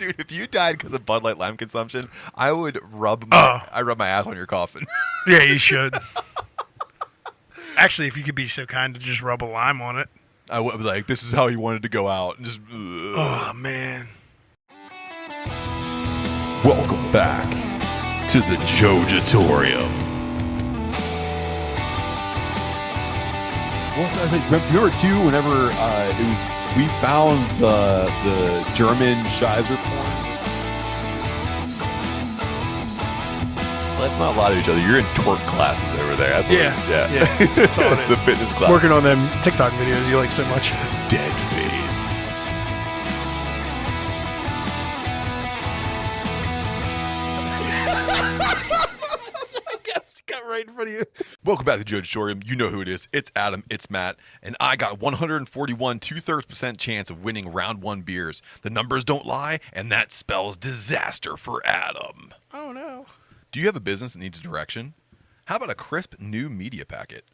Dude, if you died because of Bud Light Lime consumption, I would rub my ass on your coffin. Yeah, you should. Actually, if you could be so kind to just rub a lime on it. I would be like, this is how you wanted to go out. And just. Oh, man. Welcome back to the Jojitorium. Well, I think, remember too, whenever we found the German Scheiser porn. Well, let's not lie to each other. You're in twerk classes over there. That's yeah. That's all it is. The fitness class. Working on them TikTok videos you like so much. Dead face. Got right in front of you. Welcome back to the Jojitorium. You know who it is. It's Adam. It's Matt. And I got 141 2/3% chance of winning round one beers. The numbers don't lie, and that spells disaster for Adam. Oh, no. Do you have a business that needs direction? How about a crisp new media packet?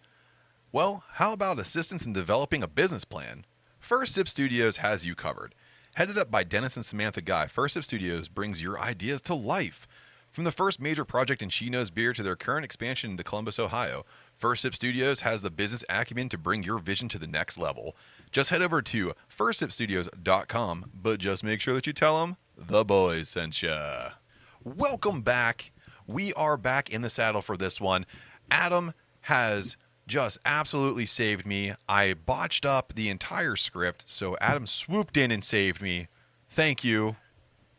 Well, how about assistance in developing a business plan? First Sip Studios has you covered. Headed up by Dennis and Samantha Guy, First Sip Studios brings your ideas to life. From the first major project in She Knows Beer to their current expansion into Columbus, Ohio, First Sip Studios has the business acumen to bring your vision to the next level. Just head over to firstsipstudios.com, but just make sure that you tell them the boys sent ya. Welcome back. We are back in the saddle for this one. Adam has just absolutely saved me. I botched up the entire script, so Adam swooped in and saved me. Thank you.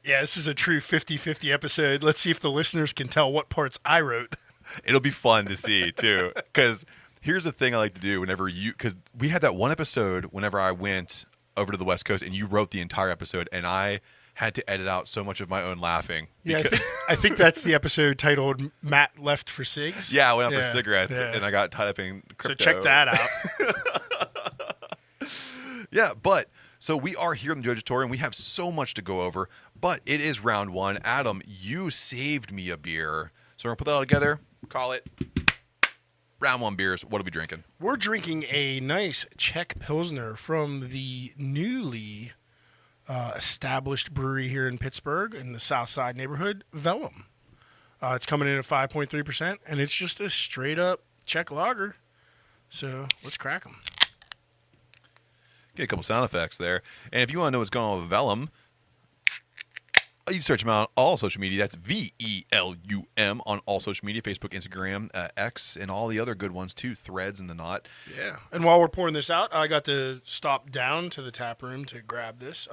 Yeah, this is a true 50-50 episode. Let's see if the listeners can tell what parts I wrote. It'll be fun to see, too. Because here's the thing I like to do whenever because we had that one episode whenever I went over to the West Coast and you wrote the entire episode, and I had to edit out so much of my own laughing. Yeah, I think that's the episode titled Matt Left for Cigs. Yeah, I went out for cigarettes, and I got tied up in crypto. So check that out. Yeah, but so we are here in the Jojitorium. We have so much to go over, but it is round one. Adam, you saved me a beer. So we're going to put that all together, call it round one beers. What are we drinking? We're drinking a nice Czech Pilsner from the newly established brewery here in Pittsburgh in the South Side neighborhood, Velum. It's coming in at 5.3%, and it's just a straight-up Czech lager. So let's crack them. Get a couple sound effects there. And if you want to know what's going on with Velum, you can search them out on all social media. That's VELUM on all social media, Facebook, Instagram, X, and all the other good ones too, Threads and the Knot. Yeah. And while we're pouring this out, I got to stop down to the tap room to grab this.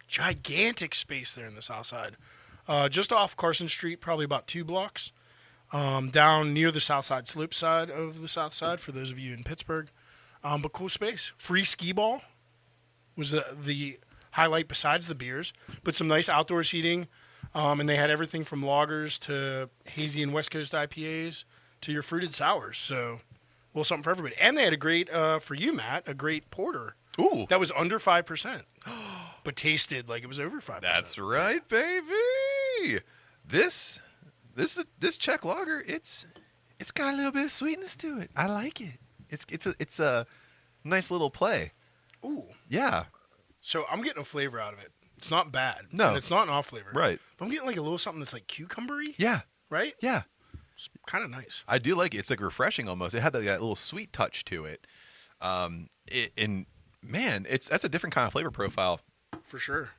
Gigantic space there in the South Side. Just off Carson Street, probably about 2 blocks. Down near the South Side slope side of the South Side, for those of you in Pittsburgh. But cool space. Free skee ball was the highlight besides the beers, but some nice outdoor seating, and they had everything from lagers to hazy and West Coast IPAs to your fruited sours. So, well, something for everybody. And they had a great, for you, Matt, a great porter. Ooh. That was under 5%, but tasted like it was over 5%. That's right, baby. This Czech lager, it's got a little bit of sweetness to it. I like it. It's a nice little play. Ooh. Yeah. So I'm getting a flavor out of it. It's not bad. No. And it's not an off flavor. Right. But I'm getting like a little something that's like cucumbery. Yeah. Right? Yeah. It's kind of nice. I do like it. It's like refreshing almost. It had that little sweet touch to it. And man, that's a different kind of flavor profile. For sure.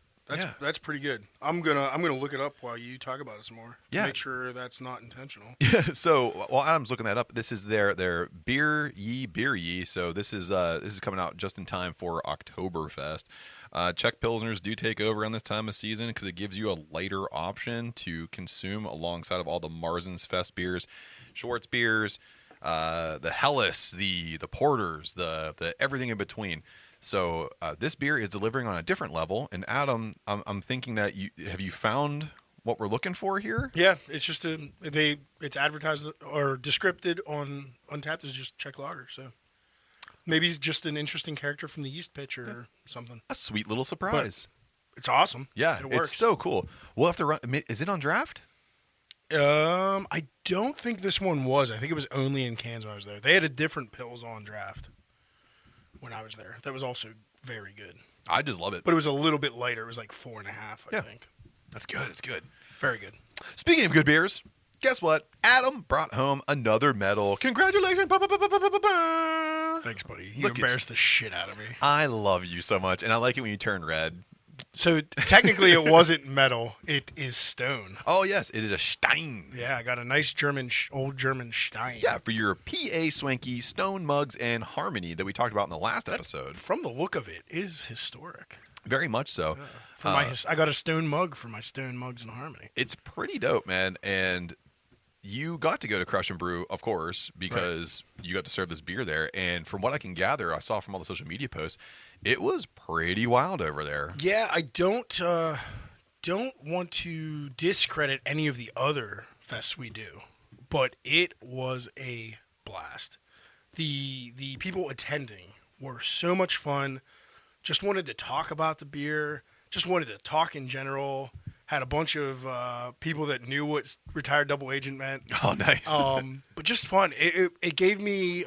That's pretty good. I'm gonna look it up while you talk about it some more. Yeah. Make sure that's not intentional. Yeah. So while Adam's looking that up, this is their Beer Ye. So this is coming out just in time for Oktoberfest. Czech Pilsners do take over around this time of season because it gives you a lighter option to consume alongside of all the Marzensfest beers, Schwartz beers, the Helles, the porters, the everything in between. So this beer is delivering on a different level. And Adam, I'm thinking that you found what we're looking for here? Yeah, it's just it's advertised or descripted on Untappd as just Czech lager. So maybe it's just an interesting character from the yeast pitch or something. A sweet little surprise. But it's awesome. Yeah, it works. It's so cool. We'll have to run. Is it on draft? I don't think this one was. I think it was only in cans when I was there. They had a different Pils on draft when I was there. That was also very good. I just love it. But it was a little bit lighter. It was like 4.5, I think. That's good. It's good. Very good. Speaking of good beers, guess what? Adam brought home another medal. Congratulations. Thanks, buddy. You Look at embarrassed the shit out of me. I love you so much, and I like it when you turn red. So technically it wasn't metal. It is stone. Oh, yes. It is a Stein. Yeah, I got a nice old German Stein. Yeah, for your PA Swanky Stone Mugs and Harmony that we talked about in the last episode. From the look of it, is historic. Very much so. I got a stone mug for my Stone Mugs and Harmony. It's pretty dope, man. And you got to go to Crush and Brew, of course, because you got to serve this beer there. And from what I can gather, I saw from all the social media posts, it was pretty wild over there. Yeah, I don't want to discredit any of the other fests we do, but it was a blast. The people attending were so much fun. Just wanted to talk about the beer. Just wanted to talk in general. Had a bunch of people that knew what retired double agent meant. Oh, nice. But just fun. It gave me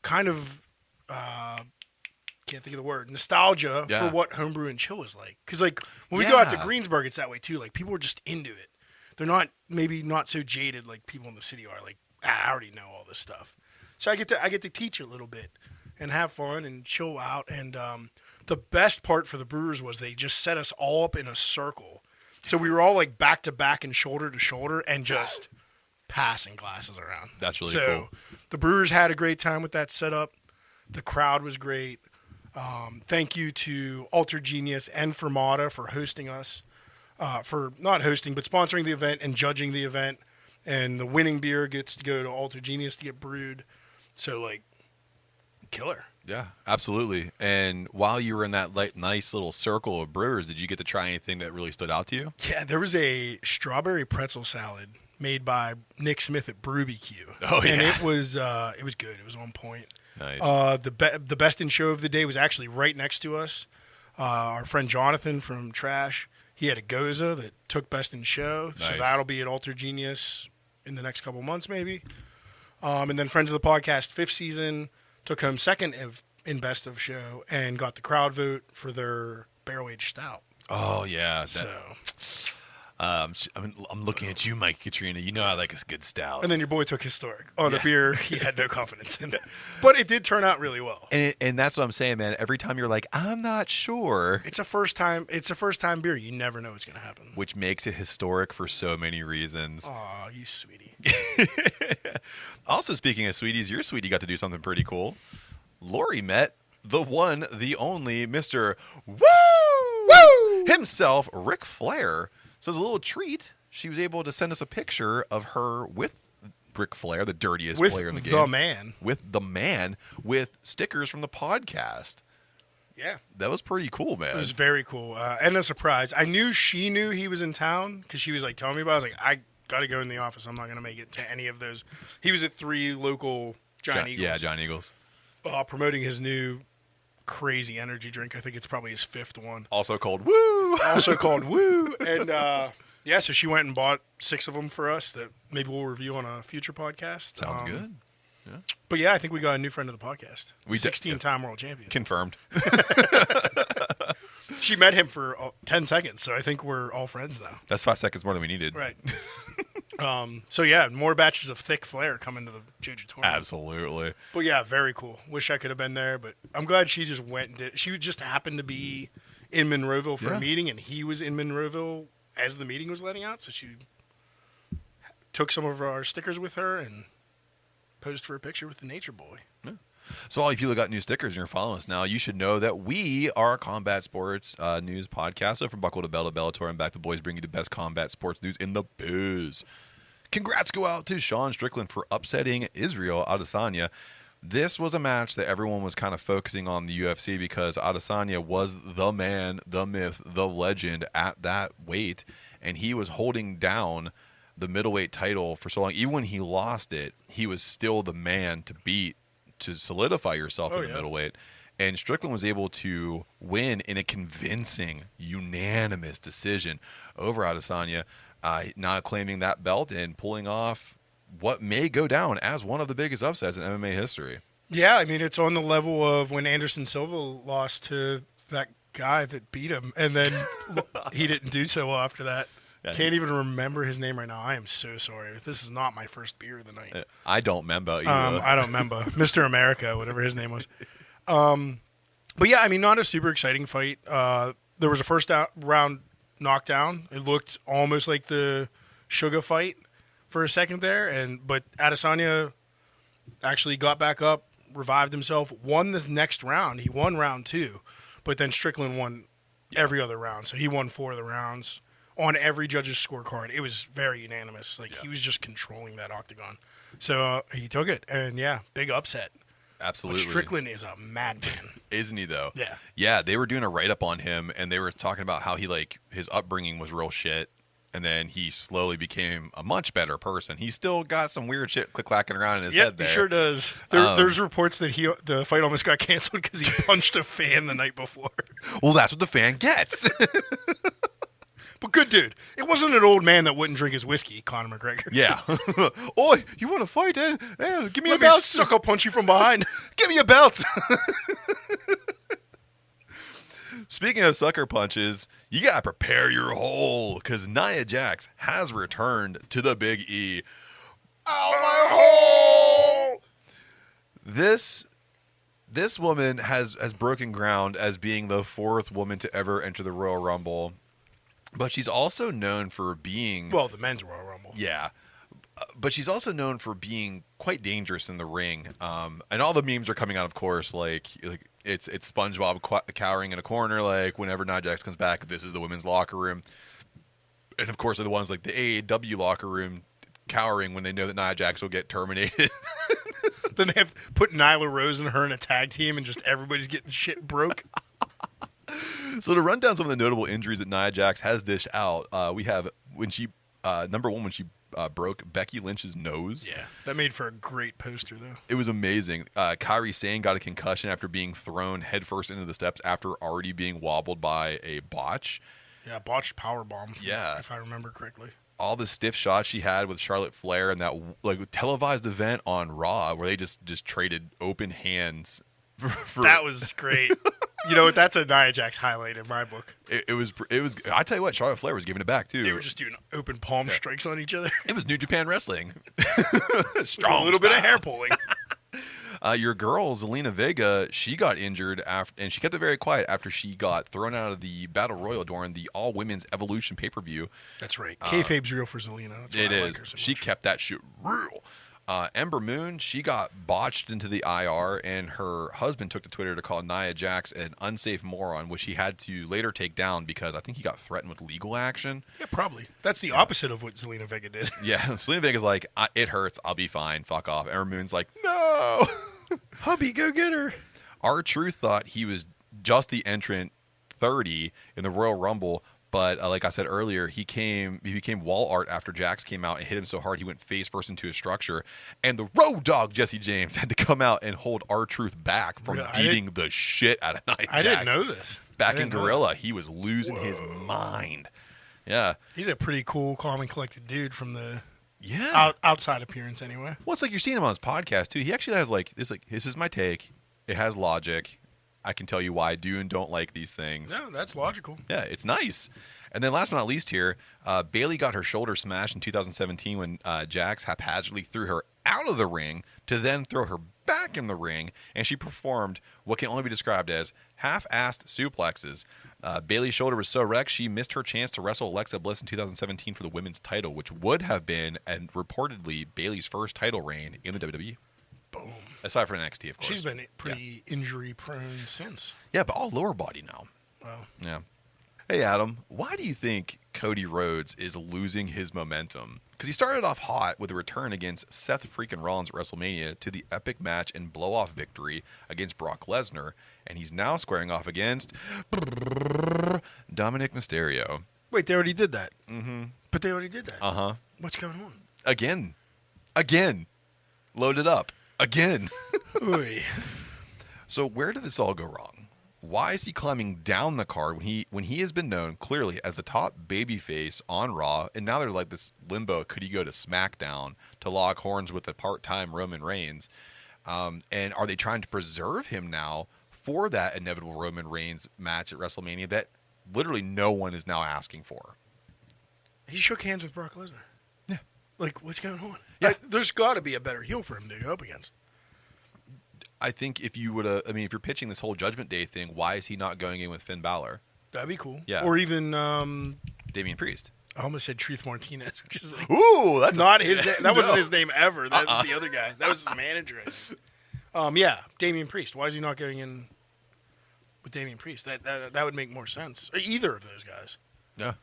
kind of can't think of the word, nostalgia for what homebrew and chill is like. Because like when we go out to Greensburg, it's that way too. Like people are just into it. They're not so jaded like people in the city are. Like I already know all this stuff. So I get to teach a little bit and have fun and chill out. And the best part for the brewers was they just set us all up in a circle. So we were all like back to back and shoulder to shoulder and just passing glasses around. That's really cool. The brewers had a great time with that setup. The crowd was great. Thank you to Alter Genius and Fermata for hosting us, for not hosting, but sponsoring the event and judging the event. And the winning beer gets to go to Alter Genius to get brewed. So, like, killer. Yeah, absolutely. And while you were in that nice little circle of brewers, did you get to try anything that really stood out to you? Yeah, there was a strawberry pretzel salad made by Nick Smith at BrewBQ. Oh, yeah. And it was good. It was on point. Nice. The best in show of the day was actually right next to us. Our friend Jonathan from Trash, he had a Goza that took best in show. Nice. So that'll be at Alter Genius in the next couple months maybe. And then Friends of the Podcast 5th season took home second in best of show and got the crowd vote for their barrel-aged stout. Oh, yeah. I'm I'm looking at you, Mike Katrina. You know I like a good stout. And then your boy took historic on a beer he had no confidence in. But it did turn out really well. And that's what I'm saying, man. Every time you're like, I'm not sure. It's a first time beer. You never know what's going to happen. Which makes it historic for so many reasons. Aw, you sweetie. Also, speaking of sweeties, your sweetie got to do something pretty cool. Lori met the one, the only Mr. Woo! Himself, Ric Flair. So as a little treat, she was able to send us a picture of her with Ric Flair, the dirtiest player in the game. With the man, with stickers from the podcast. Yeah. That was pretty cool, man. It was very cool. And a surprise. I knew she knew he was in town because she was like telling me about it. I was like, I got to go in the office. I'm not going to make it to any of those. He was at 3 local Giant Eagles. Yeah, Giant Eagles. Promoting his new crazy energy drink. I think it's probably his 5th one. Also called Woo! And yeah, so she went and bought 6 of them for us that maybe we'll review on a future podcast. Sounds good. Yeah. But yeah, I think we got a new friend of the podcast. We 16-time world champion. Confirmed. She met him for 10 seconds, so I think we're all friends now. That's 5 seconds more than we needed. Right. So yeah, more batches of thick Flair coming to the Jojitorium. Absolutely. But yeah, very cool. Wish I could have been there, but I'm glad she just went and did it. She just happened to be in Monroeville for a meeting, and he was in Monroeville as the meeting was letting out, so she took some of our stickers with her and posed for a picture with the Nature Boy. Yeah. So all you people who got new stickers and you're following us now, you should know that we are a combat sports news podcast. So from Buckle to Bell to Bellator and back, the boys bring you the best combat sports news in the biz. Congrats go out to Sean Strickland for upsetting Israel Adesanya. This was a match that everyone was kind of focusing on the UFC because Adesanya was the man, the myth, the legend at that weight, and he was holding down the middleweight title for so long. Even when he lost it, he was still the man to beat to solidify yourself in the middleweight. And Strickland was able to win in a convincing, unanimous decision over Adesanya, not claiming that belt and pulling off what may go down as one of the biggest upsets in MMA history. Yeah, I mean, it's on the level of when Anderson Silva lost to that guy that beat him, and then he didn't do so well after that. Yeah. Can't even remember his name right now. I am so sorry. This is not my first beer of the night. I don't remember either. I don't remember. Mr. America, whatever his name was. But yeah, I mean, not a super exciting fight. There was a first round knockdown. It looked almost like the Sugar fight for a second there, but Adesanya actually got back up, revived himself, won the next round. He won round 2, but then Strickland won every other round. So he won 4 of the rounds on every judge's scorecard. It was very unanimous. He was just controlling that octagon. So he took it, and big upset. Absolutely. But Strickland is a madman. Isn't he, though? Yeah. Yeah, they were doing a write-up on him, and they were talking about how he, his upbringing was real shit, and then he slowly became a much better person. He's still got some weird shit click-clacking around in his head there. He sure does. There's reports that the fight almost got canceled because he punched a fan the night before. Well, that's what the fan gets. But good dude. It wasn't an old man that wouldn't drink his whiskey, Conor McGregor. Yeah. Oi, you want to fight, Ed? Ed, give me Let a belt. me sucker punch you from behind. Give me a belt. Speaking of sucker punches, you got to prepare your hole because Nia Jax has returned to the Big E. Ow, my hole! This woman has broken ground as being the 4th woman to ever enter the Royal Rumble. But she's also known for being... Well, the men's Royal Rumble. Yeah. But she's also known for being quite dangerous in the ring. And all the memes are coming out, of course, it's SpongeBob cowering in a corner, whenever Nia Jax comes back, this is the women's locker room. And, of course, they're the ones like the AEW locker room cowering when they know that Nia Jax will get terminated. Then they have put Nyla Rose and her in a tag team and just everybody's getting shit broke. So to run down some of the notable injuries that Nia Jax has dished out, we have when she broke Becky Lynch's nose. Yeah, that made for a great poster, though. It was amazing. Kairi Sane got a concussion after being thrown headfirst into the steps after already being wobbled by a botch. Yeah, botched powerbomb. Yeah. If I remember correctly. All the stiff shots she had with Charlotte Flair and that televised event on Raw where they just traded open hands. That was great. You know what? That's a Nia Jax highlight in my book. It was. I tell you what, Charlotte Flair was giving it back too. They were just doing open palm strikes on each other. It was New Japan Wrestling. Strong, a little bit of hair pulling. Your girl Zelina Vega, she got injured and she kept it very quiet after she got thrown out of the Battle Royal during the All Women's Evolution pay-per-view. That's right. Kayfabe's real for Zelina. That's why it I is. like her so she much. kept that shit real. Ember Moon, she got botched into the IR, and her husband took to Twitter to call Nia Jax an unsafe moron, which he had to later take down because I think he got threatened with legal action. Yeah, probably. That's the opposite of what Zelina Vega did. Yeah, Zelina Vega's like, it hurts, I'll be fine, fuck off. Ember Moon's like, no! Hubby, go get her. R-Truth thought he was just the entrant 30 in the Royal Rumble, but like I said earlier, he became wall art after Jax came out and hit him so hard he went face first into his structure. And the Road Dogg Jesse James had to come out and hold R-Truth back from beating the shit out of Nia Jax. I didn't know this. Back in Gorilla, he was losing his mind. Yeah. He's a pretty cool, calm and collected dude from the outside appearance anyway. Well, it's like you're seeing him on his podcast too. He actually has this is my take. It has logic. I can tell you why I do and don't like these things. No, that's logical. Yeah, it's nice. And then last but not least here, Bayley got her shoulder smashed in 2017 when Jax haphazardly threw her out of the ring to then throw her back in the ring, and she performed what can only be described as half-assed suplexes. Bayley's shoulder was so wrecked, she missed her chance to wrestle Alexa Bliss in 2017 for the women's title, which would have been, and reportedly, Bayley's first title reign in the WWE. Boom. Aside from NXT, of course. She's been pretty injury-prone since. Yeah, but all lower body now. Wow. Yeah. Hey, Adam, why do you think Cody Rhodes is losing his momentum? Because he started off hot with a return against Seth freaking Rollins at WrestleMania to the epic match and blow-off victory against Brock Lesnar, and he's now squaring off against Dominic Mysterio. Wait, they already did that? Mm-hmm. But they already did that? Uh-huh. What's going on? Again. Load it up. Again. Oy. So where did this all go wrong? Why is he climbing down the card when he has been known clearly as the top babyface on Raw, and now they're like this limbo? Could he go to SmackDown to lock horns with the part-time Roman Reigns? And are they trying to preserve him now for that inevitable Roman Reigns match at WrestleMania that literally no one is now asking for. He shook hands with Brock Lesnar. Yeah. Like, what's going on? Yeah. There's got to be a better heel for him to go up against. I think if you would, if you're pitching this whole Judgment Day thing, why is he not going in with Finn Balor? That'd be cool. Yeah. Or even Damian Priest. I almost said Truth Martinez, which is like Ooh, that's not his name. That wasn't his name ever. That was the other guy. That was his manager. I think. Yeah, Damian Priest. Why is he not going in with Damian Priest? That would make more sense. Or either of those guys. Yeah.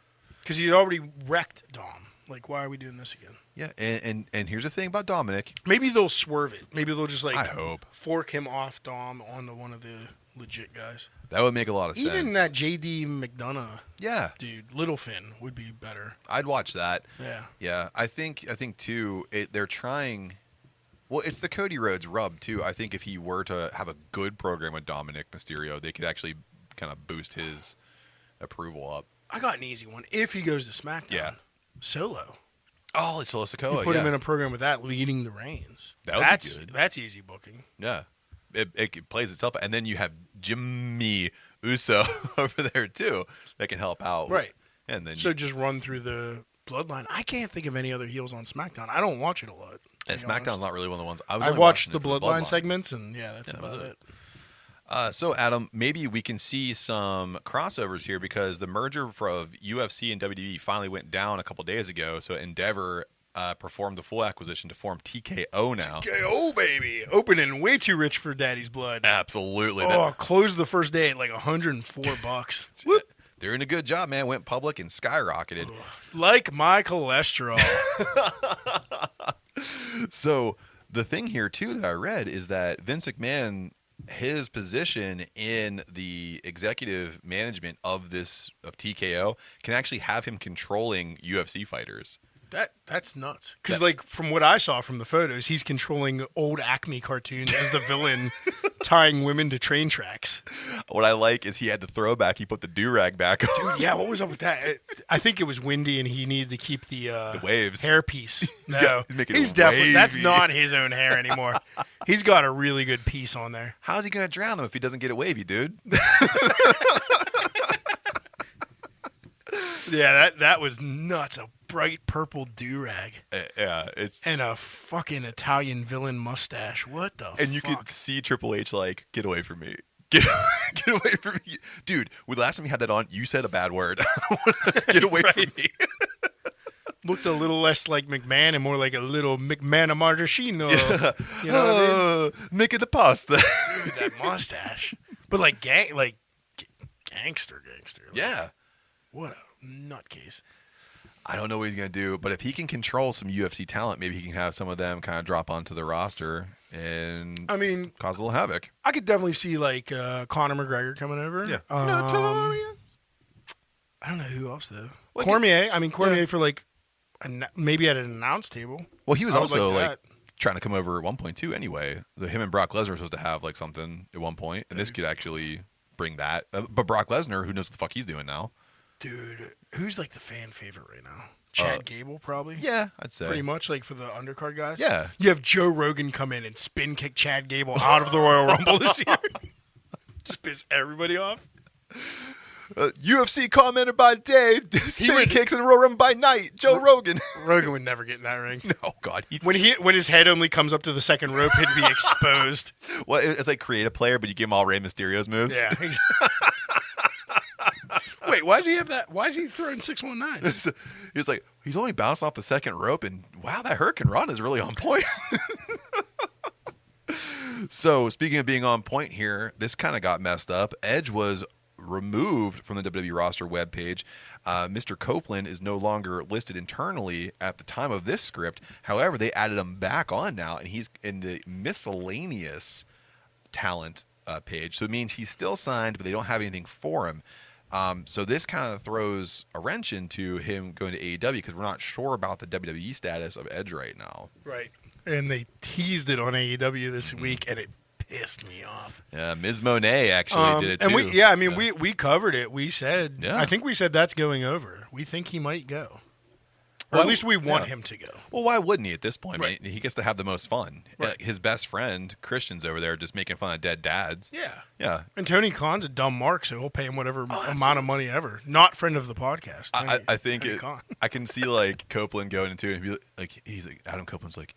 Because he had already wrecked Dom. Like, why are we doing this again? Yeah, and here's the thing about Dominic. Maybe they'll swerve it. Maybe they'll just, like, I hope. fork him off Dom onto one of the legit guys. That would make a lot of sense. Even that J.D. McDonough dude, Littlefin, would be better. I'd watch that. Yeah. Yeah, I think too, they're trying. Well, it's the Cody Rhodes rub too. I think if he were to have a good program with Dominic Mysterio, they could actually kind of boost his approval up. I got an easy one. If he goes to SmackDown, Solo. Oh, it's Solo Sikoa. You put him in a program with that, leading the reigns. That's good. That's easy booking. Yeah, it plays itself, and then you have Jimmy Uso over there too that can help out. Right. And then just run through the bloodline. I can't think of any other heels on SmackDown. I don't watch it a lot. And SmackDown's not really one of the ones I watched the bloodline segments, and that's about it. So, Adam, maybe we can see some crossovers here because the merger of UFC and WWE finally went down a couple days ago. So, Endeavor performed the full acquisition to form TKO now. TKO, baby. Opening way too rich for daddy's blood. Absolutely. Closed the first day at like $104. Whoop. They're doing a good job, man. Went public and skyrocketed. Like my cholesterol. So, the thing here, too, that I read is that Vince McMahon, his position in the executive management of TKO can actually have him controlling UFC fighters. That's nuts. Because from what I saw from the photos, he's controlling old Acme cartoons as the villain, tying women to train tracks. What I like is he had the throwback. He put the do-rag back on. Dude, yeah, what was up with that? I think it was windy, and he needed to keep the waves hairpiece. He's definitely wavy. That's not his own hair anymore. He's got a really good piece on there. How's he gonna drown him if he doesn't get it wavy, dude? Yeah, that was nuts. A bright purple do-rag. Yeah, and a fucking Italian villain mustache. What the fuck? You could see Triple H like, get away from me. Get away from me. Dude, the last time you had that on, you said a bad word. Get away from me. Looked a little less like McMahon and more like a little McMahon Marchesino. Yeah. You know what I mean? Making the pasta. Dude, that mustache. But gangster. Like, yeah. What a nutcase. I don't know what he's going to do, but if he can control some UFC talent, maybe he can have some of them kind of drop onto the roster and cause a little havoc. I could definitely see Conor McGregor coming over. Yeah. I don't know who else though. Cormier. Cormier for maybe at an announce table. Well, he was also trying to come over at one point too. Anyway, him and Brock Lesnar were supposed to have something at one point, and this could actually bring that. But Brock Lesnar, who knows what the fuck he's doing now? Dude, who's the fan favorite right now? Chad Gable, probably? Yeah, I'd say. Pretty much, for the undercard guys? Yeah. You have Joe Rogan come in and spin kick Chad Gable out of the Royal Rumble this year. Just piss everybody off. UFC commenter by day, spin kicks and Royal Rumble by night. Joe Rogan. Rogan would never get in that ring. No, God. When his head only comes up to the second rope, he'd be exposed. Well, it's like create a player, but you give him all Rey Mysterio's moves. Yeah. Wait, why does he have that? Why is he throwing 619? He's only bouncing off the second rope, and wow, that Hurricane Run is really on point. So, speaking of being on point here, this kind of got messed up. Edge was removed from the WWE roster webpage. Mr. Copeland is no longer listed internally at the time of this script. However, they added him back on now, and he's in the miscellaneous talent page. So it means he's still signed, but they don't have anything for him. So this kind of throws a wrench into him going to AEW because we're not sure about the WWE status of Edge right now. Right. And they teased it on AEW this week, and it pissed me off. Yeah, Ms. Monet actually did it too. And we covered it. We said, yeah. I think we said that's going over. We think he might go. Or at least we want him to go. Well, why wouldn't he at this point? Right. I mean, he gets to have the most fun. Right. His best friend, Christian's over there just making fun of dead dads. Yeah. Yeah. And Tony Khan's a dumb mark, so he'll pay him whatever amount of money ever. Not friend of the podcast. I think I can see like Copeland going into it and be like, he's like, Adam Copeland's like,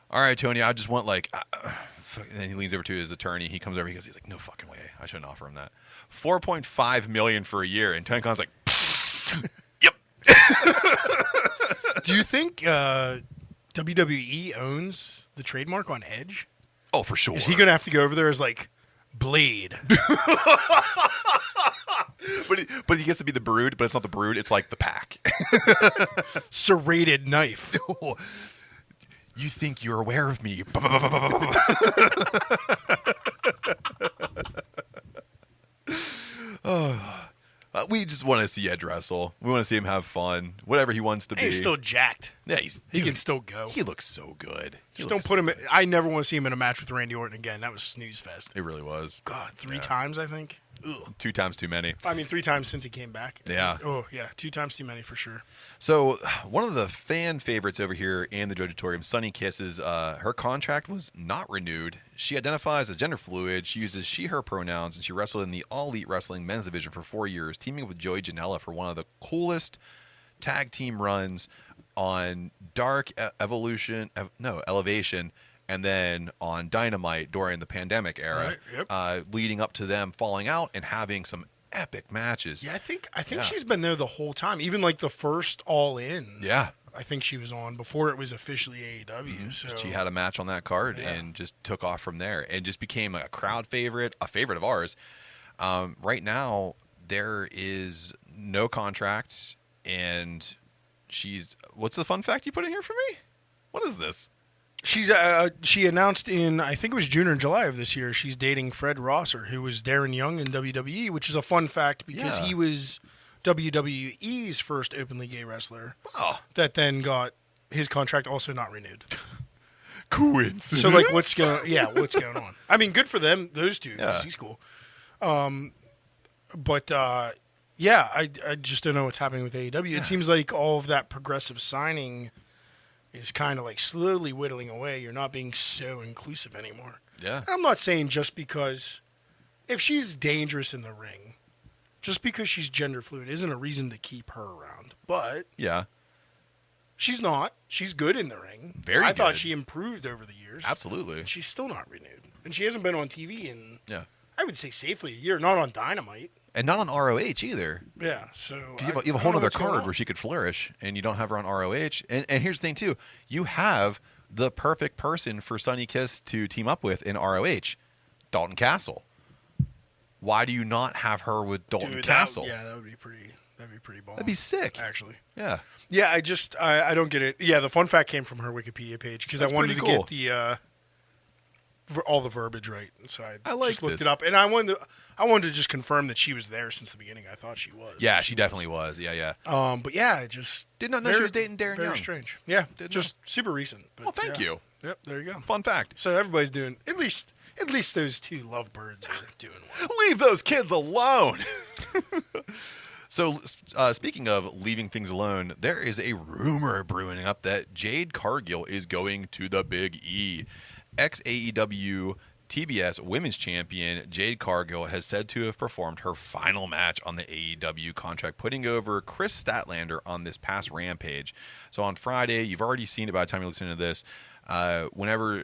all right, Tony, I just want like, and then he leans over to his attorney. He comes over, he's like, no fucking way. I shouldn't offer him that. $4.5 million for a year. And Tony Khan's like, yep. Do you think WWE owns the trademark on Edge? Oh, for sure. Is he going to have to go over there as like Blade? But he gets to be the Brood, but it's not the Brood. It's like the Pack. Serrated knife. You think you're aware of me. We just want to see Edge wrestle. We want to see him have fun. Whatever he wants to be. He's still jacked. Yeah, he can still go. He looks so good. Just don't put him. I never want to see him in a match with Randy Orton again. That was snooze fest. It really was. God, 3 times I think. Ugh. 2 times too many. I mean, 3 times since he came back. Yeah. Oh yeah, 2 times too many for sure. So one of the fan favorites over here in the Jojitorium, Sunny Kisses, her contract was not renewed. She identifies as gender fluid. She uses she/her pronouns, and she wrestled in the All Elite Wrestling men's division for 4 years, teaming up with Joey Janela for one of the coolest tag team runs on Dark Elevation, and then on Dynamite during the pandemic era, right, yep. Leading up to them falling out and having some epic matches. Yeah, I think she's been there the whole time. Even like the first All In. Yeah. I think she was on before it was officially AEW. Mm-hmm. So she had a match on that card and just took off from there and just became a crowd favorite, a favorite of ours. Right now, there is no contracts, and what's the fun fact you put in here for me? What is this? She announced in, I think it was June or July of this year, she's dating Fred Rosser, who was Darren Young in WWE, which is a fun fact because he was WWE's first openly gay wrestler that then got his contract also not renewed. Coincidence. So like, what's going on? I mean, good for them, those two. Yeah. He's cool. But I just don't know what's happening with AEW. Yeah. It seems like all of that progressive signing is kind of like slowly whittling away. You're not being so inclusive anymore. Yeah. And I'm not saying just because if she's dangerous in the ring, just because she's gender fluid isn't a reason to keep her around. But Yeah. she's not. She's good in the ring. I thought good. she improved over the years. Absolutely. And she's still not renewed. And she hasn't been on TV in, Yeah. I would say safely a year. Not on Dynamite. And not on ROH either. Yeah, so You have a whole other card where she could flourish, and you don't have her on ROH. And here's the thing, too. You have the perfect person for Sunny Kiss to team up with in ROH, Dalton Castle. Why do you not have her with Dalton Castle? That would be pretty bomb. That'd be sick. Actually. Yeah. Yeah, I don't get it. Yeah, the fun fact came from her Wikipedia page because I wanted to get the all the verbiage right. So I just looked it up, and I wanted to just confirm that she was there since the beginning. I thought she was. Yeah, she definitely was. Yeah. But yeah, it just Did not know she was dating Darren Young. Very strange. Yeah, just super recent. But Well, thank you. Yep, there you go. Fun fact. So everybody's doing at least those two lovebirds are doing well. Leave those kids alone. So, speaking of leaving things alone, there is a rumor brewing up that Jade Cargill is going to the Big E. Ex-AEW TBS Women's Champion Jade Cargill has said to have performed her final match on the AEW contract, putting over Chris Statlander on this past Rampage. So on Friday, you've already seen it by the time you listen to this.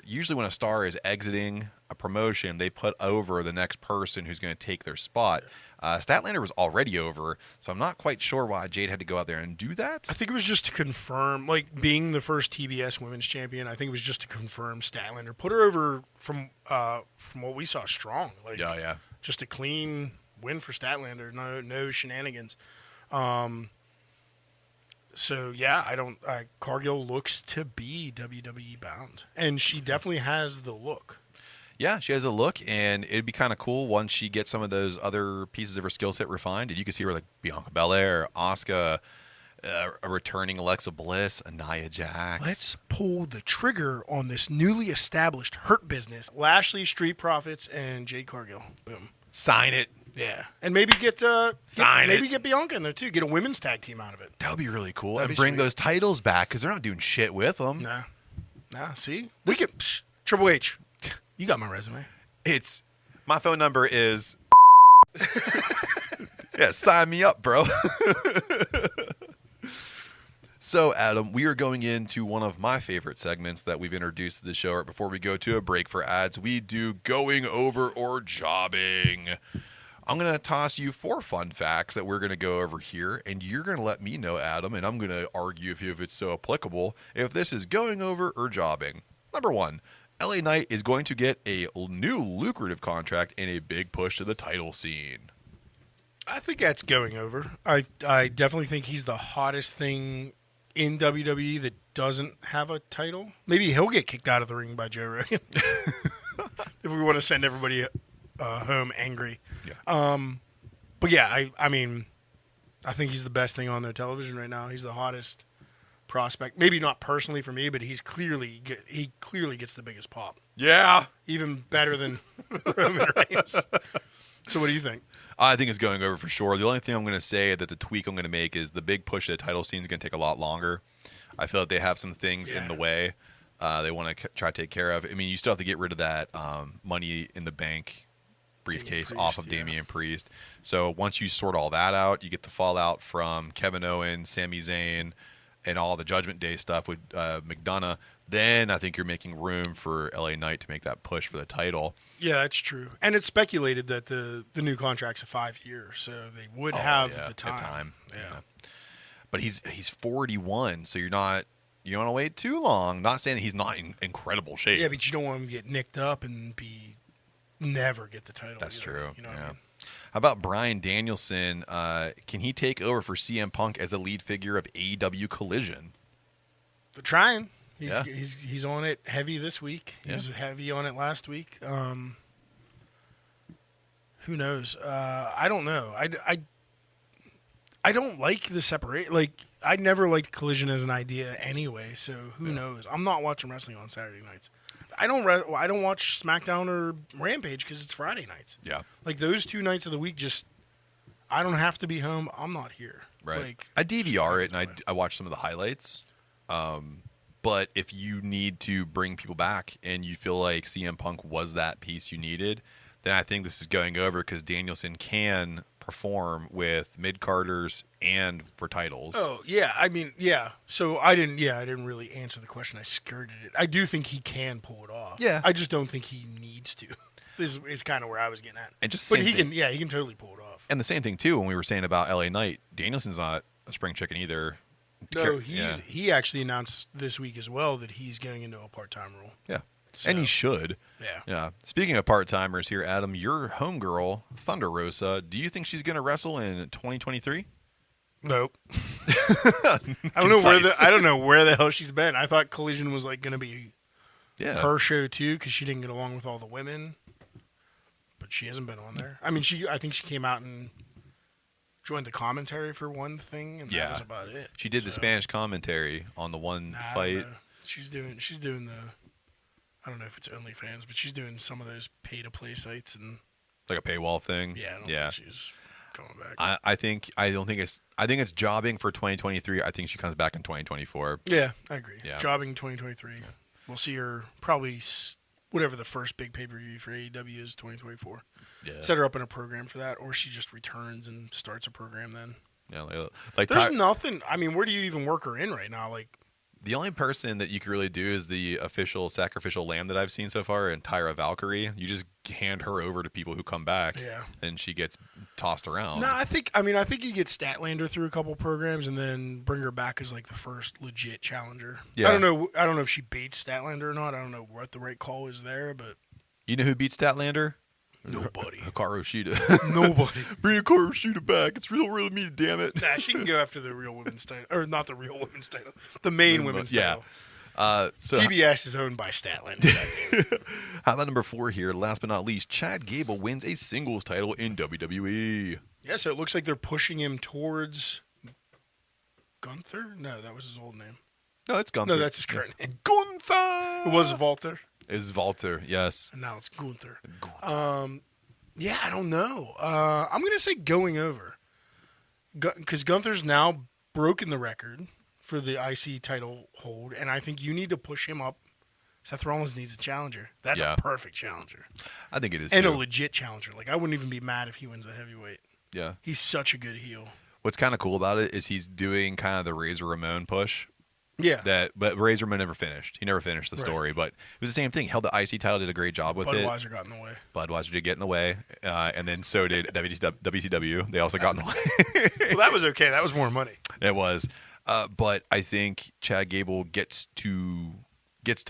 Usually when a star is exiting a promotion, they put over the next person who's going to take their spot. Statlander was already over, so I'm not quite sure why Jade had to go out there and do that. I think it was just to confirm, like being the first TBS Women's Champion. I think it was just to confirm Statlander, put her over from what we saw strong. Like, Yeah. just a clean win for Statlander. No shenanigans. So yeah, Cargill looks to be WWE bound, and she definitely has the look. Yeah, she has a look, and it'd be kind of cool once she gets some of those other pieces of her skill set refined. And you can see her like Bianca Belair, Asuka, a returning Alexa Bliss, Nia Jax. Let's pull the trigger on this newly established Hurt Business. Lashley, Street Profits, and Jade Cargill. Boom. Sign it. Yeah, and maybe get Sign get Bianca in there too. Get a women's tag team out of it. That would be really cool. That'd And be bring sweet. those titles back because they're not doing shit with them. Nah. See, we could Triple H. You got my resume. It's my phone number is. Yeah, sign me up, bro. So, Adam, we are going into one of my favorite segments that we've introduced to the show. Right before we go to a break for ads, we do going over or jobbing. I'm going to toss you 4 fun facts that we're going to go over here, and you're going to let me know, Adam, and I'm going to argue if it's so applicable, if this is going over or jobbing. Number 1, LA Knight is going to get a new lucrative contract and a big push to the title scene. I think that's going over. I definitely think he's the hottest thing in WWE that doesn't have a title. Maybe he'll get kicked out of the ring by Joe Rogan if we want to send everybody home angry. Yeah. But yeah, I mean, I think he's the best thing on their television right now. He's the hottest prospect. Maybe not personally for me, but he clearly gets the biggest pop. Yeah. Even better than Roman Reigns. So what do you think? I think it's going over for sure. The only thing I'm going to say that the tweak I'm going to make is the big push to the title scene is going to take a lot longer. I feel like they have some things in the way they want to try to take care of. I mean, you still have to get rid of that Money in the Bank briefcase off of Damian Priest. So once you sort all that out, you get the fallout from Kevin Owens, Sami Zayn, and all the Judgment Day stuff with McDonough. Then I think you're making room for LA Knight to make that push for the title. Yeah, that's true. And it's speculated that the new contract's a 5 years, so they would have the time. Yeah. But he's 41, so you don't want to wait too long. Not saying that he's not in incredible shape. Yeah, but you don't want him to get nicked up and never get the title. That's true. You know what I mean? How about Bryan Danielson? Can he take over for CM Punk as a lead figure of AEW Collision? They're trying. He's on it heavy this week. He was heavy on it last week. Who knows? I don't know. I don't like the separate. Like, I never liked Collision as an idea anyway. So who knows? I'm not watching wrestling on Saturday nights. I don't watch SmackDown or Rampage because it's Friday nights. Yeah. Like those 2 nights of the week, I don't have to be home. I'm not here. Right. Like, I DVR it and I watch some of the highlights. But if you need to bring people back and you feel like CM Punk was that piece you needed, then I think this is going over because Danielson can perform with mid-carders and for titles. Oh, yeah. I mean, yeah. So I didn't really answer the question. I skirted it. I do think he can pull it off. Yeah. I just don't think he needs to. This is kind of where I was getting at. And just but he can totally pull it off. And the same thing, too, when we were saying about LA Knight, Danielson's not a spring chicken either. No, he actually announced this week as well that he's going into a part-time role. Yeah. So, and he should. Yeah. Speaking of part-timers here, Adam, your homegirl, Thunder Rosa, do you think she's going to wrestle in 2023? Nope. I don't know where the hell she's been. I thought Collision was like going to be her show too because she didn't get along with all the women. But she hasn't been on there. I mean, I think she came out and joined the commentary for one thing, and that was about it. She did the Spanish commentary on the one fight. She's doing the. I don't know if it's OnlyFans, but she's doing some of those pay-to-play sites and like a paywall thing. Yeah, I don't think she's coming back. I think it's jobbing for 2023. I think she comes back in 2024. Yeah, I agree. Yeah. Jobbing 2023. Yeah. We'll see her probably whatever the first big pay-per-view for AEW is 2024. Yeah. Set her up in a program for that, or she just returns and starts a program then. Yeah, like there's nothing. I mean, where do you even work her in right now? Like, the only person that you can really do is the official sacrificial lamb that I've seen so far, and Tyra Valkyrie. You just hand her over to people who come back, and she gets tossed around. No, I think you get Statlander through a couple programs, and then bring her back as like the first legit challenger. Yeah. I don't know if she beats Statlander or not. I don't know what the right call is there, but you know who beats Statlander? Nobody. Hikaru Shida. Nobody. Bring Hikaru Shida back. It's real me, damn it. Nah, she can go after the real women's title. Or not the real women's title. The main women's title. So TBS is owned by Statlander. How about number 4 here? Last but not least, Chad Gable wins a singles title in WWE. Yeah, so it looks like they're pushing him towards Gunther? No, that was his old name. No, it's Gunther. No, that's his current name. Gunther! It was Walter. Is Walter, yes. And now it's Gunther. Yeah, I don't know. I'm going to say going over. Because Gunther's now broken the record for the IC title hold, and I think you need to push him up. Seth Rollins needs a challenger. That's Yeah. a perfect challenger. I think it is, And too. a legit challenger. Like, I wouldn't even be mad if he wins the heavyweight. Yeah. He's such a good heel. What's kind of cool about it is he's doing kind of the Razor Ramon push. Yeah. But Razor Ramon never finished. He never finished the Right. story, but it was the same thing. Held the IC title, did a great job with it. Budweiser got in the way. Budweiser did get in the way, and then so did WTW. They also got in the way. Well, that was okay. That was more money. It was, but I think Chad Gable gets to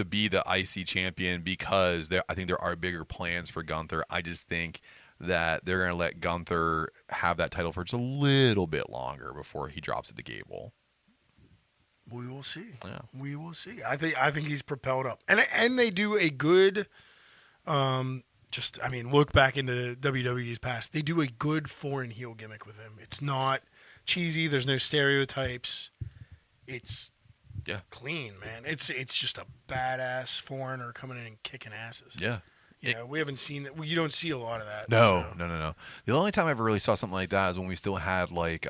be the IC champion because I think there are bigger plans for Gunther. I just think that they're going to let Gunther have that title for just a little bit longer before he drops it to Gable. We will see. Yeah. We will see. I think he's propelled up, and they do a good. Look back into WWE's past. They do a good foreign heel gimmick with him. It's not cheesy. There's no stereotypes. It's clean, man. It's just a badass foreigner coming in and kicking asses. Yeah. We haven't seen that. You don't see a lot of that. No, so. no. The only time I ever really saw something like that is when we still had like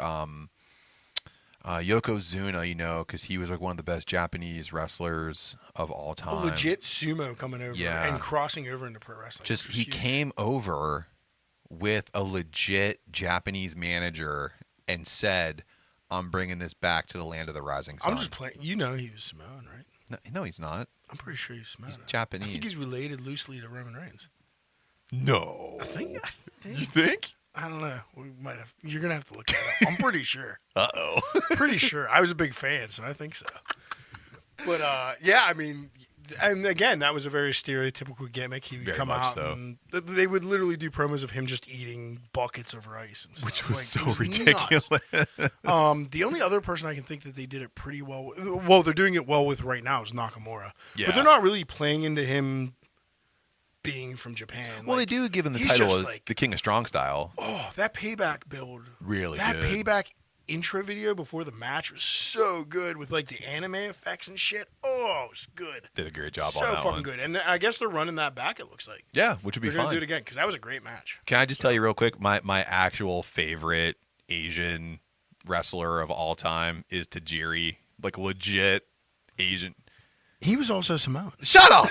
Yokozuna, because he was like one of the best Japanese wrestlers of all time. A legit sumo coming over and crossing over into pro wrestling. Just he came over with a legit Japanese manager and said, "I'm bringing this back to the land of the rising sun." I'm just playing. He was Samoan, right? No, he's not. I'm pretty sure he's Samoan. He's Japanese. I think he's related loosely to Roman Reigns. No. I think. You think? I don't know. We might have. You're gonna have to look that up. I'm pretty sure. Uh-oh. Pretty sure. I was a big fan, so I think so. But yeah, I mean, and again, that was a very stereotypical gimmick. He would Very come much out so. and they would literally do promos of him just eating buckets of rice and stuff. Which was Like, so it was ridiculous. nuts. The only other person I can think that they did it pretty well. Well, they're doing it well with right now is Nakamura. Yeah. But they're not really playing into him being from Japan. Well, Like, they do give him the he's title just of like- the King of Strong Style. Oh, that payback build. Really That good. payback intro video before the match was so good with like the anime effects and shit. Oh, it was good. Did a great job So on that fucking one. good. And I guess they're running that back, it looks like. Yeah, which would be They're going to fun. do it again because that was a great match. Can I just tell you real quick, my actual favorite Asian wrestler of all time is Tajiri, like legit Asian. He was also Samoan. Shut up.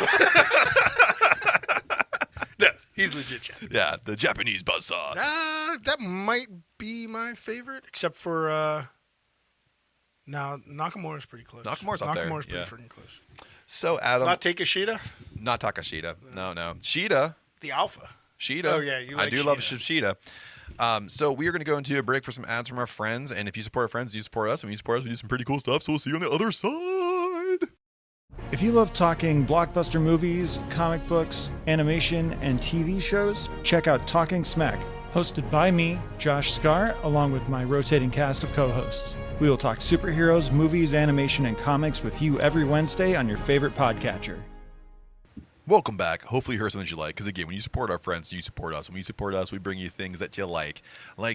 No, he's legit Japanese. Yeah, the Japanese buzzsaw. That might be my favorite, except for now Nakamura's pretty close. Nakamura's up there, Nakamura's pretty yeah. freaking close. So Adam, Not Takeshita, not Takashita. No. Shida. the Alpha. Shida. Oh, yeah, you I like do love Shida. Shida. So we are going to go into a break for some ads from our friends, and if you support our friends, you support us, and when you support us, we do some pretty cool stuff. So we'll see you on the other side. If you love talking blockbuster movies, comic books, animation, and TV shows, check out TalkinSMAC, hosted by me, Josh Scar, along with my rotating cast of co-hosts. We will talk superheroes, movies, animation, and comics with you every Wednesday on your favorite podcatcher. Welcome back. Hopefully you heard something you like, because again, when you support our friends, you support us. When you support us, we bring you things that you like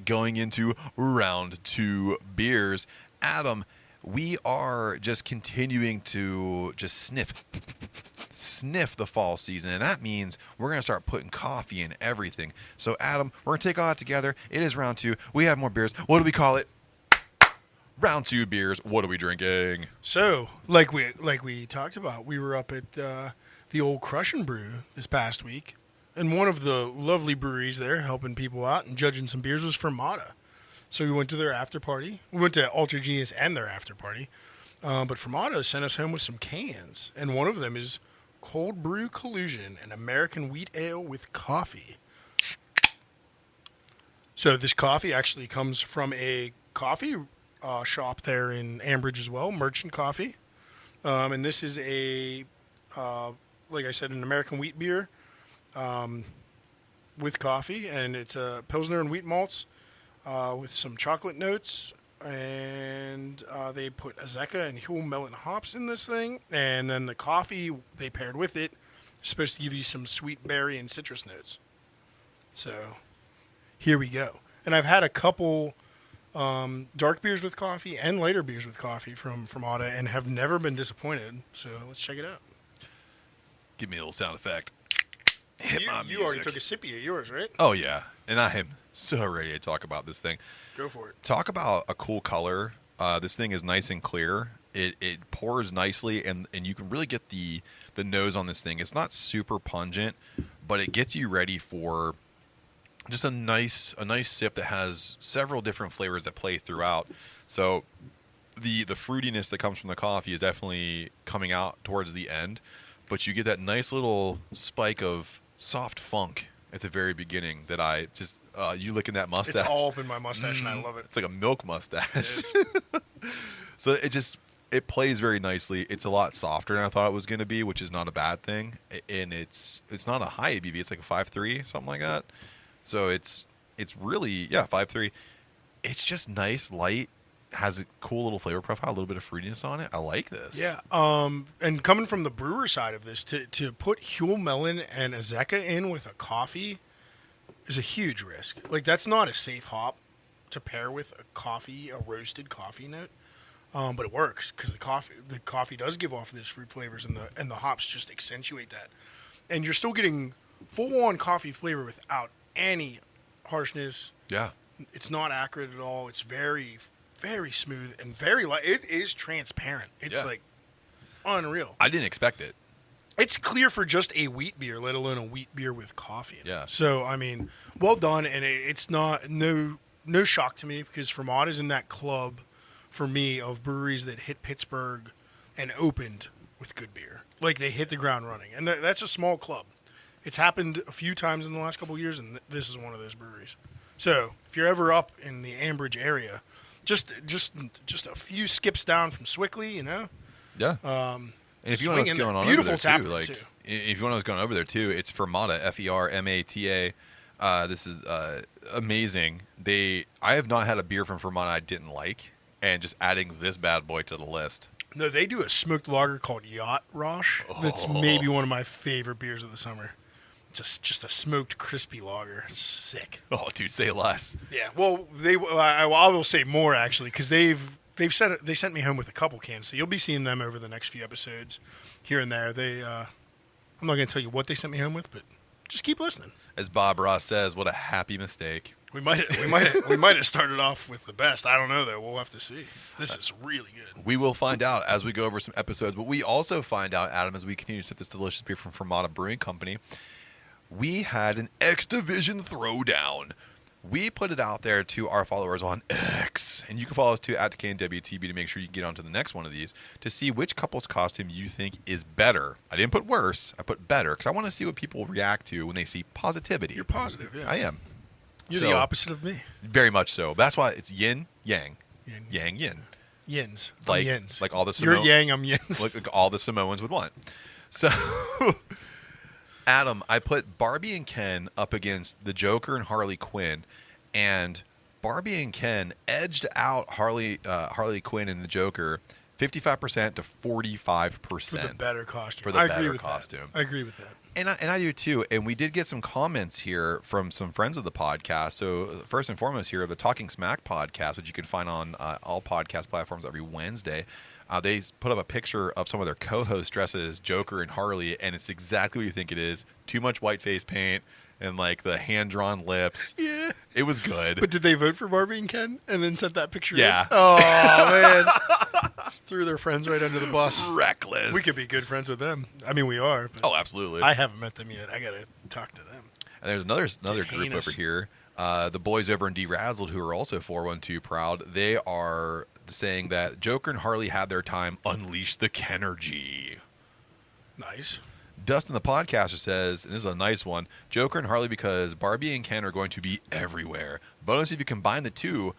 going into round 2 beers. Adam, we are just continuing to just sniff the fall season, and that means we're going to start putting coffee in everything. So Adam, we're going to take all that together. It is round 2. We have more beers. What do we call it? Round 2 beers. What are we drinking? So, like we talked about, we were up at the old Crush and Brew this past week, and one of the lovely breweries there helping people out and judging some beers was Fermata. So we went to their after party. We went to Ultra Genius and their after party. But Fermata sent us home with some cans, and one of them is Cold Brew Collusion, an American wheat ale with coffee. So this coffee actually comes from a coffee shop there in Ambridge as well, Merchant Coffee. And this is a, like I said, an American wheat beer with coffee, and it's a Pilsner and wheat malts with some chocolate notes, and they put Azeka and Huel Melon hops in this thing, and then the coffee they paired with it is supposed to give you some sweet berry and citrus notes. So here we go. And I've had a couple dark beers with coffee and lighter beers with coffee from Fermata and have never been disappointed. So let's check it out. Give me a little sound effect. Hit my You already music. took a sippy of yours, right? Oh, yeah. And I am so ready to talk about this thing. Go for it. Talk about a cool color. This thing is nice and clear. It pours nicely, and you can really get the nose on this thing. It's not super pungent, but it gets you ready for just a nice sip that has several different flavors that play throughout. So the fruitiness that comes from the coffee is definitely coming out towards the end, but you get that nice little spike of soft funk at the very beginning that I just you licking that mustache. It's all up in my mustache, and I love it. It's like a milk mustache. It is. So it plays very nicely. It's a lot softer than I thought it was going to be, which is not a bad thing. And it's not a high ABV. It's like a 5.3, something like that. So it's really 5.3. It's just nice, light, has a cool little flavor profile, a little bit of fruitiness on it. I like this. Yeah. And coming from the brewer side of this, to put Huell Melon and Azeka in with a coffee is a huge risk. Like, that's not a safe hop to pair with a roasted coffee note. But it works because the coffee does give off these fruit flavors, and the hops just accentuate that. And you're still getting full-on coffee flavor without any harshness. Yeah. It's not acrid at all. It's very, very smooth and very light. It is transparent. It's like unreal. I didn't expect it. It's clear for just a wheat beer, let alone a wheat beer with coffee in it. Yeah. So, I mean, well done, and it's not no shock to me because Fermata is in that club for me of breweries that hit Pittsburgh and opened with good beer. Like, they hit the ground running. And that's a small club. It's happened a few times in the last couple of years, and this is one of those breweries. So, if you're ever up in the Ambridge area, just a few skips down from Swickley, you know? Yeah. And if you want to know what's going on Beautiful over there tap too, room, like too. if you want to know what's going on over there too, it's Fermata, Fermata. This is amazing. I have not had a beer from Fermata I didn't like, and just adding this bad boy to the list. No, they do a smoked lager called Yacht Rosh. That's maybe one of my favorite beers of the summer. It's just a smoked, crispy lager. It's sick. Oh, dude, say less. Yeah. Well, I will say more actually because they sent me home with a couple cans, so you'll be seeing them over the next few episodes, here and there. I'm not going to tell you what they sent me home with, but just keep listening. As Bob Ross says, what a happy mistake. We might have started off with the best. I don't know though. We'll have to see. This is really good. We will find out as we go over some episodes, but we also find out, Adam, as we continue to sip this delicious beer from Fermata Brewing Company, we had an X Division throwdown. We put it out there to our followers on X, and you can follow us too at DWTB to make sure you can get onto the next one of these to see which couple's costume you think is better. I didn't put worse, I put better because I want to see what people react to when they see positivity. You're positive, yeah. I am. You're So, the opposite of me. Very much so. That's why it's yin, yang, Yin. yang, yin. Yins. I'm Like, yins. like all the You're Samo- yang. I'm yins. like all the Samoans would want. So, Adam, I put Barbie and Ken up against the Joker and Harley Quinn, and Barbie and Ken edged out Harley Quinn and the Joker 55% to 45%. For the better costume. For the I better agree with costume. That. I agree with that. And I do too. And we did get some comments here from some friends of the podcast. So first and foremost here, the TalkinSMAC podcast, which you can find on all podcast platforms every Wednesday. They put up a picture of some of their co-hosts dressed as Joker and Harley, and it's exactly what you think it is. Too much white face paint and like the hand-drawn lips. Yeah. It was good. But did they vote for Barbie and Ken and then sent that picture Yeah. in? Oh, man. Threw their friends right under the bus. Reckless. We could be good friends with them. I mean, we are. But Oh, absolutely. I haven't met them yet. I got to talk to them. And there's another group heinous. over here. The boys over in Derazzled, who are also 412 proud, they are saying that Joker and Harley had their time. Unleash the Kenergy. Nice. Dustin the podcaster says, and this is a nice one, Joker and Harley because Barbie and Ken are going to be everywhere. Bonus if you combine the two,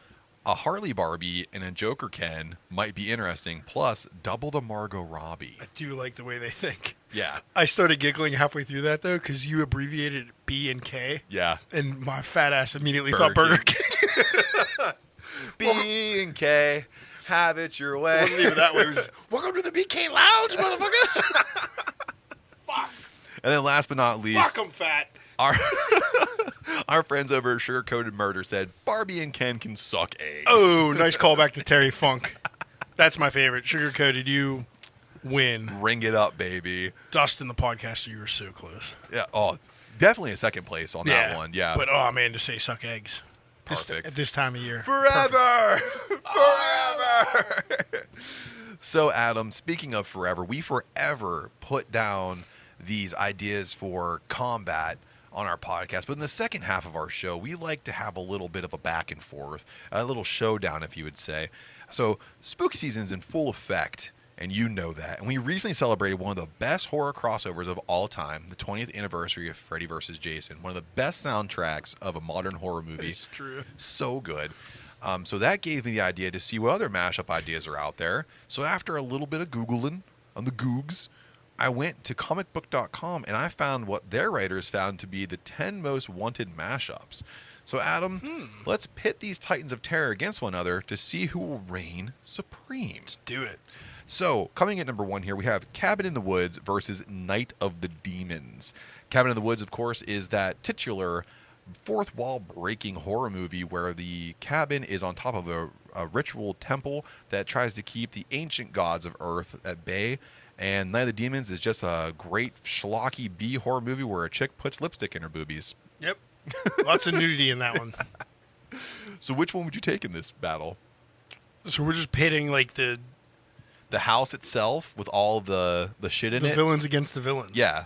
a Harley Barbie and a Joker Ken might be interesting. Plus, double the Margot Robbie. I do like the way they think. Yeah. I started giggling halfway through that, though, because you abbreviated B and K. Yeah. And my fat ass immediately Burger thought Burger King. King. B and K, have it your It way. wasn't even that way. It was, welcome to the BK Lounge, motherfuckers. Fuck. And then last but not least, Fuck, I'm fat. our friends over at Sugar Coated Murder said Barbie and Ken can suck eggs. Oh, nice callback to Terry Funk. That's my favorite. Sugar Coated, you win. Ring it up, baby. Dustin, the podcaster, you were so close. Yeah. Oh, Definitely a second place on that one. Yeah. But, oh, man, to say suck eggs. Perfect. At this time of year. Forever! Forever! So, Adam, speaking of forever, we forever put down these ideas for combat on our podcast. But in the second half of our show, we like to have a little bit of a back and forth, a little showdown, if you would say. So, spooky season's in full effect, and you know that. And we recently celebrated one of the best horror crossovers of all time, the 20th anniversary of Freddy vs. Jason, one of the best soundtracks of a modern horror movie. It's true. So good. So that gave me the idea to see what other mashup ideas are out there. So after a little bit of Googling on the Googs, I went to comicbook.com and I found what their writers found to be the 10 most wanted mashups. So Adam, let's pit these titans of terror against one another to see who will reign supreme. Let's do it. So, coming at number 1 here, we have Cabin in the Woods versus Night of the Demons. Cabin in the Woods, of course, is that titular fourth wall breaking horror movie where the cabin is on top of a ritual temple that tries to keep the ancient gods of Earth at bay. And Night of the Demons is just a great schlocky B horror movie where a chick puts lipstick in her boobies. Yep. Lots of nudity in that one. So which one would you take in this battle? So we're just pitting like the house itself with all the shit in it? The villains against the villains. Yeah.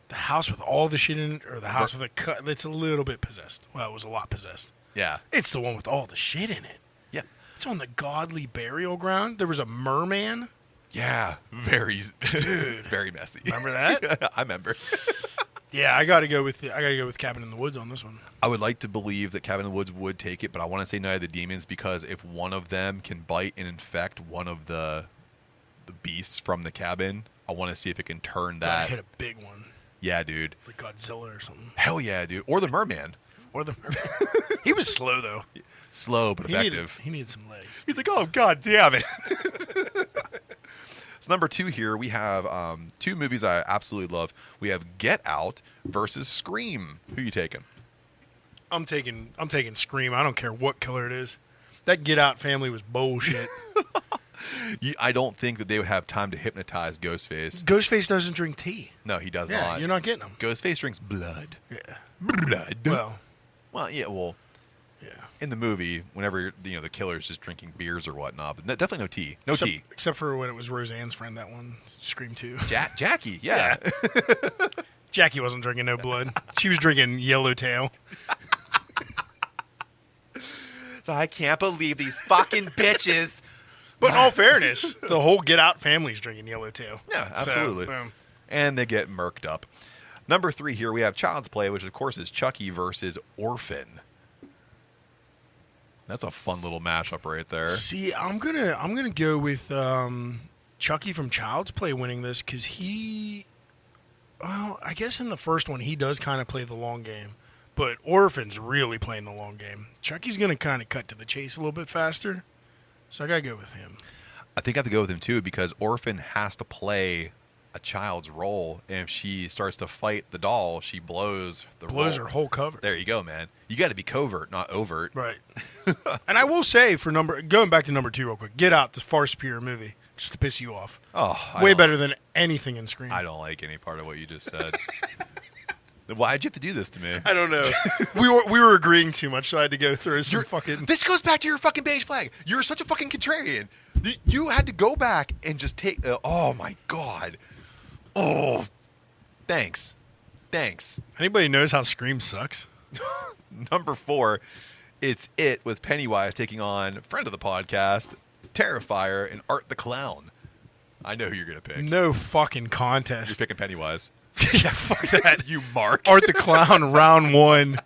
The house with all the shit in it, or the house with a cut that's a little bit possessed. Well, it was a lot possessed. Yeah. It's the one with all the shit in it. Yeah. It's on the godly burial ground. There was a merman. Yeah. Very, dude. Very messy. Remember that? I remember. Yeah, I gotta go with Cabin in the Woods on this one. I would like to believe that Cabin in the Woods would take it, but I want to say Night of the Demons because if one of them can bite and infect one of the beasts from the cabin, I want to see if it can turn that. Gotta hit a big one. Yeah, dude. Like Godzilla or something. Hell yeah, dude. Or the merman. Or the merman. He was slow though. Slow but effective. He needed some legs. He's like, oh god damn it. So number 2 here, we have 2 movies I absolutely love. We have Get Out versus Scream. Who are you taking? I'm taking Scream. I don't care what killer it is. That Get Out family was bullshit. I don't think that they would have time to hypnotize Ghostface. Ghostface doesn't drink tea. No, he does Yeah, not. you're not getting him. Ghostface drinks blood. Yeah. Blood. Well, yeah, well, yeah. in the movie, whenever the killer's just drinking beers or whatnot, but definitely no tea. No tea. Except for when it was Roseanne's friend, that one, Scream 2. Jackie, yeah. Jackie wasn't drinking no blood. She was drinking Yellowtail. So I can't believe these fucking bitches. But in all fairness, the whole Get Out family's drinking Yellowtail. Yeah, absolutely. So, and they get murked up. Number 3 here, we have Child's Play, which of course is Chucky versus Orphan. That's a fun little mashup right there. see, I'm gonna go with Chucky from Child's Play winning this because I guess in the first one he does kind of play the long game, but Orphan's really playing the long game. Chucky's gonna kind of cut to the chase a little bit faster, so I gotta go with him. I think I have to go with him too because Orphan has to play a child's role, and if she starts to fight the doll, she blows Blows role. her whole cover. There you go, man. You got to be covert, not overt. Right. And I will say, going back to number 2 real quick, Get Out, the far superior movie, just to piss you off. Oh, way better than anything in Scream. I don't like any part of what you just said. Why'd you have to do this to me? I don't know. we were agreeing too much, so I had to go through some fucking. This goes back to your fucking beige flag. You're such a fucking contrarian. You had to go back and just take. Oh my god. Oh, thanks. Anybody knows how Scream sucks? Number 4, it's It with Pennywise taking on friend of the podcast, Terrifier, and Art the Clown. I know who you're gonna pick. No fucking contest. You're picking Pennywise. Yeah, fuck that. You mark. Art the Clown, round 1,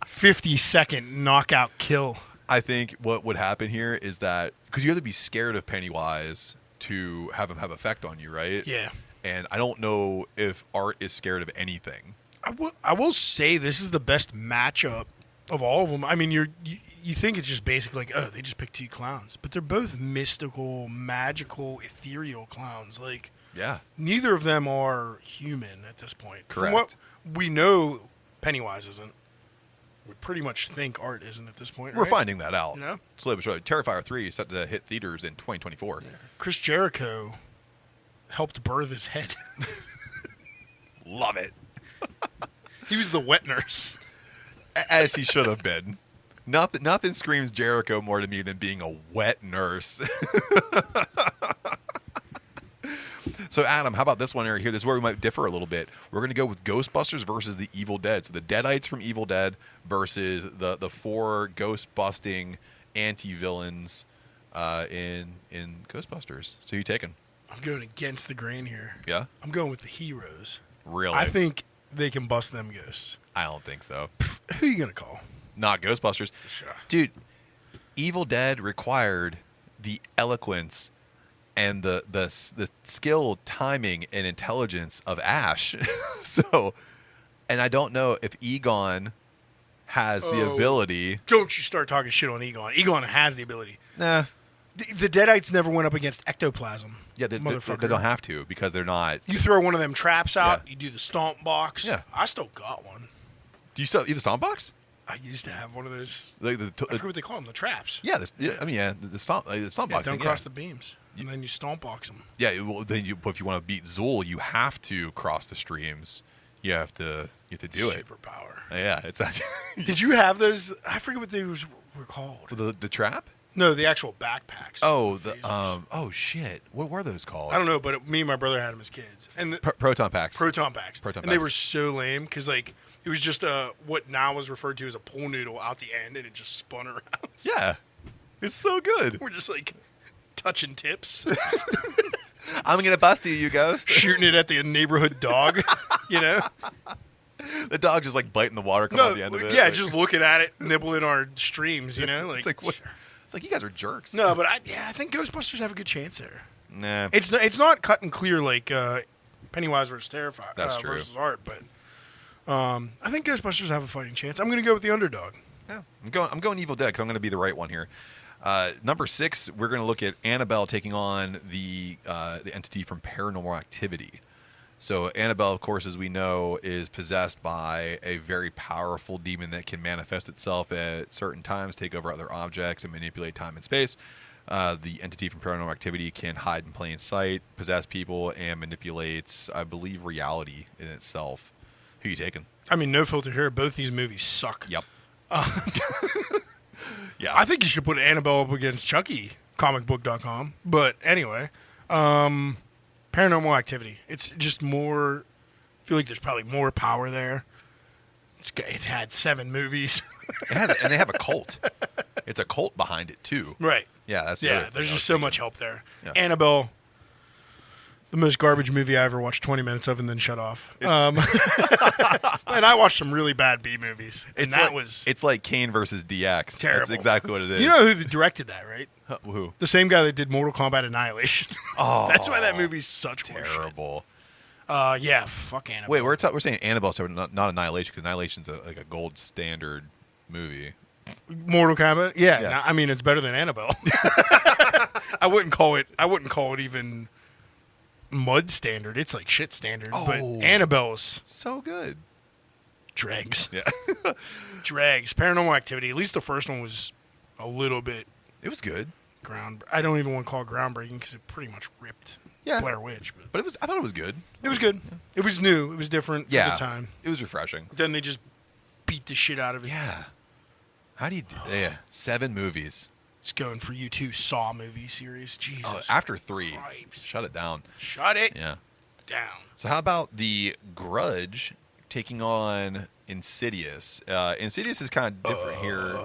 50-second knockout kill. I think what would happen here is that because you have to be scared of Pennywise to have him have effect on you, right? Yeah. And I don't know if Art is scared of anything. I will say this is the best matchup of all of them. I mean, you think it's just basic, like, oh, they just picked 2 clowns. But they're both mystical, magical, ethereal clowns. Like, Yeah. neither of them are human at this point. Correct. From what we know, Pennywise isn't. We pretty much think Art isn't at this point, We're right? finding that out. You know? Slowly but surely. Terrifier 3 is set to hit theaters in 2024. Yeah. Chris Jericho helped birth his head. Love it. He was the wet nurse. As he should have been. Nothing screams Jericho more to me than being a wet nurse. So, Adam, how about this one right here? This is where we might differ a little bit. We're going to go with Ghostbusters versus the Evil Dead. So the Deadites from Evil Dead versus the 4 ghost-busting anti-villains in Ghostbusters. So you taking? I'm going against the grain here. Yeah? I'm going with the heroes. Really? I think they can bust them ghosts. I don't think so. Who are you going to call? Not Ghostbusters. Sure. Dude, Evil Dead required the eloquence and the skill, timing, and intelligence of Ash. So, and I don't know if Egon has the ability. Don't you start talking shit on Egon. Egon has the ability. Nah. The Deadites never went up against ectoplasm. Yeah, they motherfucker. don't have to because they're not. You throw one of them traps out, Yeah. you do the stomp box. Yeah. I still got one. Do you still you have a stomp box? I used to have one of those. Like I forget what they call them, the traps. Yeah, the stomp box. Don't thing, cross the beams. And then you stomp box them. Yeah, well, then if you want to beat Zool, you have to cross the streams. You have to do it. Superpower. Yeah, it's Did you have those? I forget what they were called. the trap. No, the actual backpacks. Oh, Phasers. oh shit! What were those called? I don't know, but me and my brother had them as kids, and Proton packs. proton packs. Proton and they packs. were so lame because like it was just what now is referred to as a pool noodle out the end, and it just spun around. Yeah, it's so good. We're just like touching tips, I'm gonna bust you, ghost. shooting it at the neighborhood dog. You know? The dog just like biting the water coming No, off the end of it. yeah, like, just looking at it, nibbling our streams. You know, it's like what? It's like you guys are jerks. No, but I think Ghostbusters have a good chance there. Nah. It's not cut and clear like Pennywise versus Terrifier. That's true. Versus Art, but I think Ghostbusters have a fighting chance. I'm going to go with the underdog. Yeah, I'm going Evil Dead because I'm going to be the right one here. Number 6, we're going to look at Annabelle taking on the entity from Paranormal Activity. So Annabelle, of course, as we know, is possessed by a very powerful demon that can manifest itself at certain times, take over other objects, and manipulate time and space. The entity from Paranormal Activity can hide in plain sight, possess people, and manipulates, I believe, reality in itself. Who you taking? I mean, no filter here. Both these movies suck. Yep. Yeah. I think you should put Annabelle up against Chucky, comicbook.com. But anyway, Paranormal Activity. It's just more. I feel like there's probably more power there. It's had 7 movies. It has, and they have a cult. It's a cult behind it too. Right. Yeah, that's the Yeah, other thing there's I was just so thinking. much help there. Yeah. Annabelle, the most garbage movie I ever watched 20 minutes of and then shut off. And I watched some really bad B movies. And It's like Kane versus DX. That's Terrible. exactly what it is. You know who directed that, right? Who? The same guy that did Mortal Kombat Annihilation. Oh, That's why that movie's such terrible. horseshit. Yeah, fuck Annabelle. Wait, we're saying Annabelle, so not Annihilation, because Annihilation's like a gold standard movie. Mortal Kombat? Yeah, Yeah. I mean it's better than Annabelle. I wouldn't call it even mud standard. It's like shit standard. But Oh. Annabelle's So good. dregs. Yeah. Dregs. Paranormal Activity. At least the first one was a little bit It was good. I don't even want to call it groundbreaking because it pretty much ripped Blair Witch. But But I thought it was good. it was good. It was new. It was different for the time. It was refreshing. Then they just beat the shit out of it. Yeah. How do you yeah, 7 movies. It's going for you too, Saw movie series. Jesus. After 3. Christ. Shut it down. Shut it Yeah. down. So how about The Grudge taking on Insidious? Insidious is kind of different here.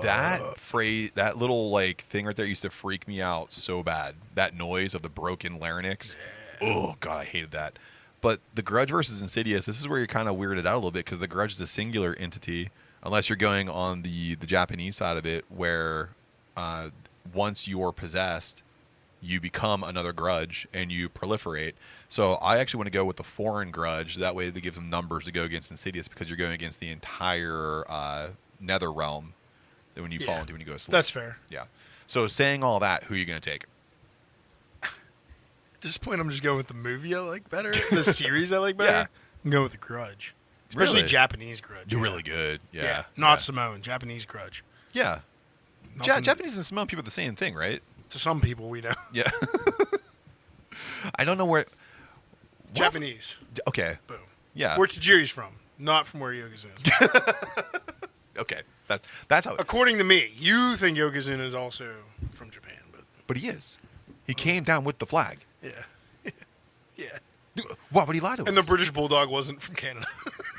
That little like thing right there used to freak me out so bad. That noise of the broken larynx. Oh god, I hated that. But The Grudge versus Insidious, this is where you're kind of weirded out a little bit because The Grudge is a singular entity, unless you're going on the Japanese side of it, where once you're possessed, you become another grudge and you proliferate. So I actually want to go with the foreign grudge. That way that gives them numbers to go against Insidious because you're going against the entire nether realm that when you fall into when you go to sleep. That's fair. Yeah. So saying all that, who are you going to take? At this point, I'm just going with the movie I like better. The series I like better. Yeah. I'm going with The Grudge. Especially Really? Japanese Grudge. You're really good. Yeah. Not Simone. Japanese Grudge. Yeah. Nothing- Japanese and Samoan people are the same thing, right? To some people we know. Yeah. I don't know where. Japanese. Okay. Boom. Yeah. Where Tajiri's from, not from where Yokozuna is. Okay. That's how. According to me, you think Yokozuna is also from Japan, But he is. He came down with the flag. yeah, yeah. Why would he lie to us? And the British Bulldog wasn't from Canada.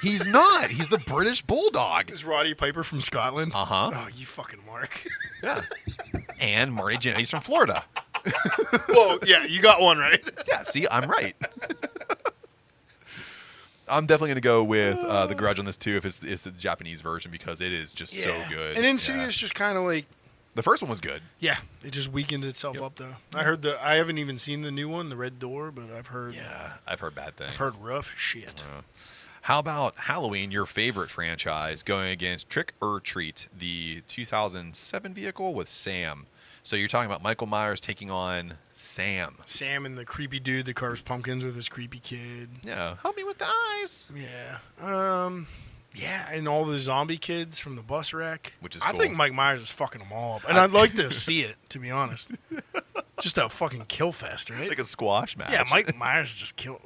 He's not. He's the British Bulldog. Is Roddy Piper from Scotland? Uh-huh. Oh, you fucking Mark. Yeah. And Marty Jannetty's from Florida. Well, yeah, you got one right. Yeah, see, I'm right. I'm definitely going to go with The Grudge on this, too, if it's the Japanese version, because it is just so good. And Insidious just kind of like... The first one was good. Yeah, it just weakened itself up, though. I haven't even seen the new one, The Red Door, but I've heard... Yeah, I've heard bad things. I've heard rough shit. How about Halloween, your favorite franchise, going against Trick or Treat, the 2007 vehicle with Sam? So you're talking about Michael Myers taking on Sam. Sam and the creepy dude that carves pumpkins with his creepy kid. Yeah, help me with the eyes. Yeah. Yeah, and all the zombie kids from the bus wreck. Which is I cool. think Mike Myers is fucking them all up. And I'd like to see it, to be honest. Just a fucking kill fest, right? Like a squash match. Yeah, Mike Myers just killed.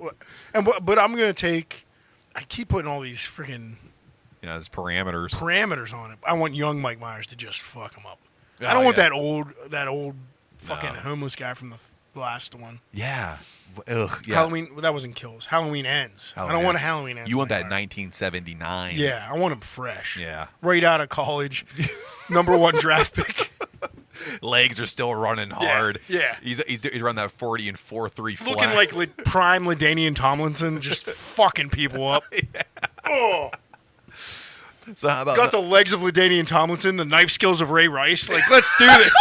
But I'm going to take... I keep putting all these freaking... There's parameters. Parameters on it. I want young Mike Myers to just fuck him up. Oh, I don't want that old fucking No. homeless guy from the last one. Yeah. Ugh, yeah. Halloween, that wasn't Kills. Halloween Ends. I don't want a Halloween Ends. You want Mike that Myers. 1979. Yeah, I want him fresh. Yeah. Right out of college. Number 1 draft pick. Legs are still running hard. Yeah. He's running that 40 and 4.3 flat. Looking like prime LaDainian Tomlinson, just fucking people up. Yeah. Oh. So how about Got the legs of LaDainian Tomlinson, the knife skills of Ray Rice. Like, let's do this.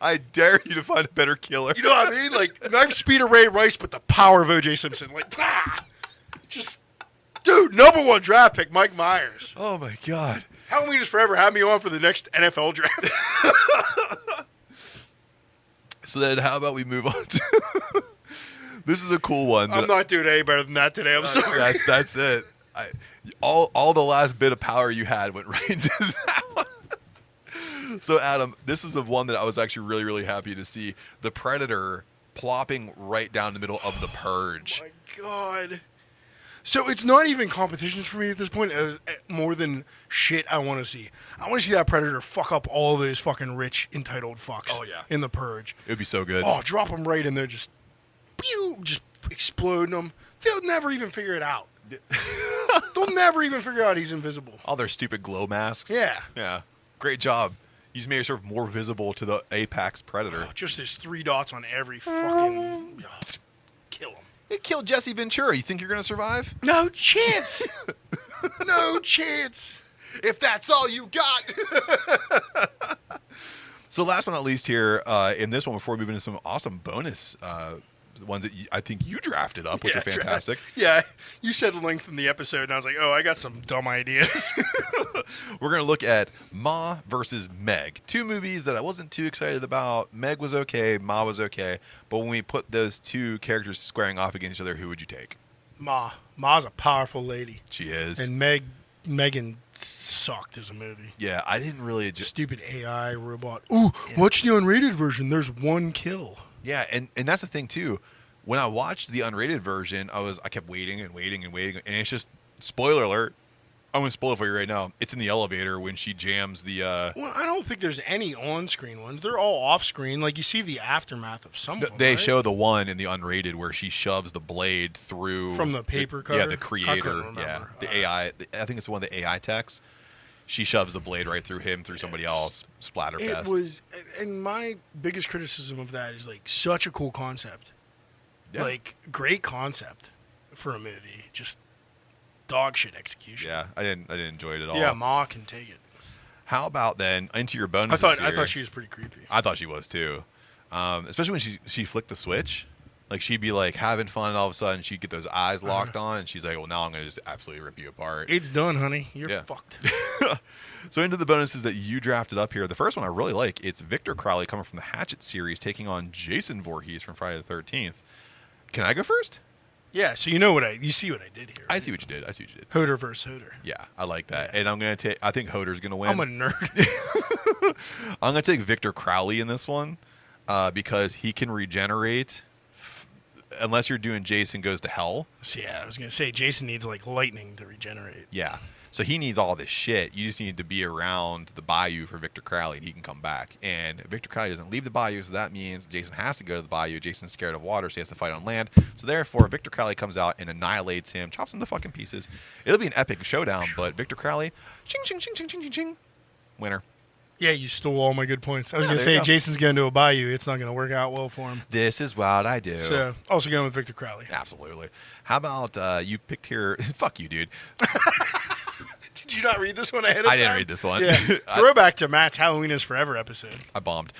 I dare you to find a better killer. You know what I mean? Like, knife speed of Ray Rice, but the power of O.J. Simpson. Like, just, dude, number 1 draft pick, Mike Myers. Oh, my God. Halloween is forever. Have me on for the next NFL draft. So then how about we move on to... This is a cool one. I'm not doing any better than that today. I'm sorry. That's it. All the last bit of power you had went right into that one. So, Adam, this is the one that I was actually really, really happy to see. The Predator plopping right down the middle of The Purge. Oh, my God. So it's not even competitions for me at this point. More than shit I want to see. I want to see that Predator fuck up all those fucking rich, entitled fucks. Oh, yeah. In The Purge. It would be so good. Oh, drop them right in there, just exploding them. They'll never even figure it out. They'll never even figure out he's invisible. All their stupid glow masks. Yeah. Yeah. Great job. You just made yourself more visible to the apex predator. Oh, just his 3 dots on every fucking... kill him. It killed Jesse Ventura. You think you're going to survive? No chance. No chance. If that's all you got. So last but not least here, in this one, before we move into some awesome bonus ones that I think you drafted up, which are fantastic. Yeah, you said lengthen the episode, and I was like, oh, I got some dumb ideas. We're going to look at Ma versus Meg. 2 movies that I wasn't too excited about. Meg was okay, Ma was okay. But when we put those 2 characters squaring off against each other, who would you take? Ma's a powerful lady. She is. And Megan sucked as a movie. Yeah, I didn't really... Stupid AI robot. Ooh, watch the unrated version. There's 1 kill. Yeah, and that's the thing, too. When I watched the unrated version, I kept waiting and waiting and waiting. And it's just, spoiler alert, I'm going to spoil it for you right now. It's in the elevator when she jams the... Well, I don't think there's any on-screen ones. They're all off-screen. Like, you see the aftermath of some of them, They right? show the one in the unrated where she shoves the blade through... From the paper cutter? Yeah, the I creator. couldn't remember. Yeah, the AI. I think it's the one of the AI techs. She shoves the blade right through him, through somebody else. Splatterfest. It was... And my biggest criticism of that is, like, such a cool concept. Yeah. Like, great concept for a movie. Just dog shit execution. Yeah, I didn't enjoy it at all. Yeah, Ma can take it. How about then into your bonuses? I thought she was pretty creepy. I thought she was too, especially when she flicked the switch. Like she'd be like having fun, and all of a sudden she'd get those eyes locked on, and she's like, "Well, now I'm gonna just absolutely rip you apart." It's done, honey. You're Yeah. fucked. So into the bonuses that you drafted up here. The first one I really like. It's Victor Crowley coming from the Hatchet series, taking on Jason Voorhees from Friday the 13th. Can I go first? Yeah, so you see what I did here. I see what you did. Hoder versus Hoder. Yeah, I like that. And I'm gonna take. I think Hoder's gonna win. I'm a nerd. I'm going to take Victor Crowley in this one because he can regenerate unless you're doing Jason Goes to Hell. So, yeah, I was going to say Jason needs like lightning to regenerate. Yeah. So he needs all this shit. You just need to be around the bayou for Victor Crowley, and he can come back. And Victor Crowley doesn't leave the bayou, so that means Jason has to go to the bayou. Jason's scared of water, so he has to fight on land. So therefore, Victor Crowley comes out and annihilates him, chops him to fucking pieces. It'll be an epic showdown, but Victor Crowley, ching, ching, ching, ching, ching, ching, ching, winner. Yeah, you stole all my good points. I was Yeah, going to there you say go. Jason's going to a bayou. It's not going to work out well for him. This is what I do. So, also going with Victor Crowley. Absolutely. How about you picked here? Fuck you, dude. Did you not read this one ahead of time? I didn't read this one. Yeah. Throwback to Matt's Halloween is Forever episode. I bombed.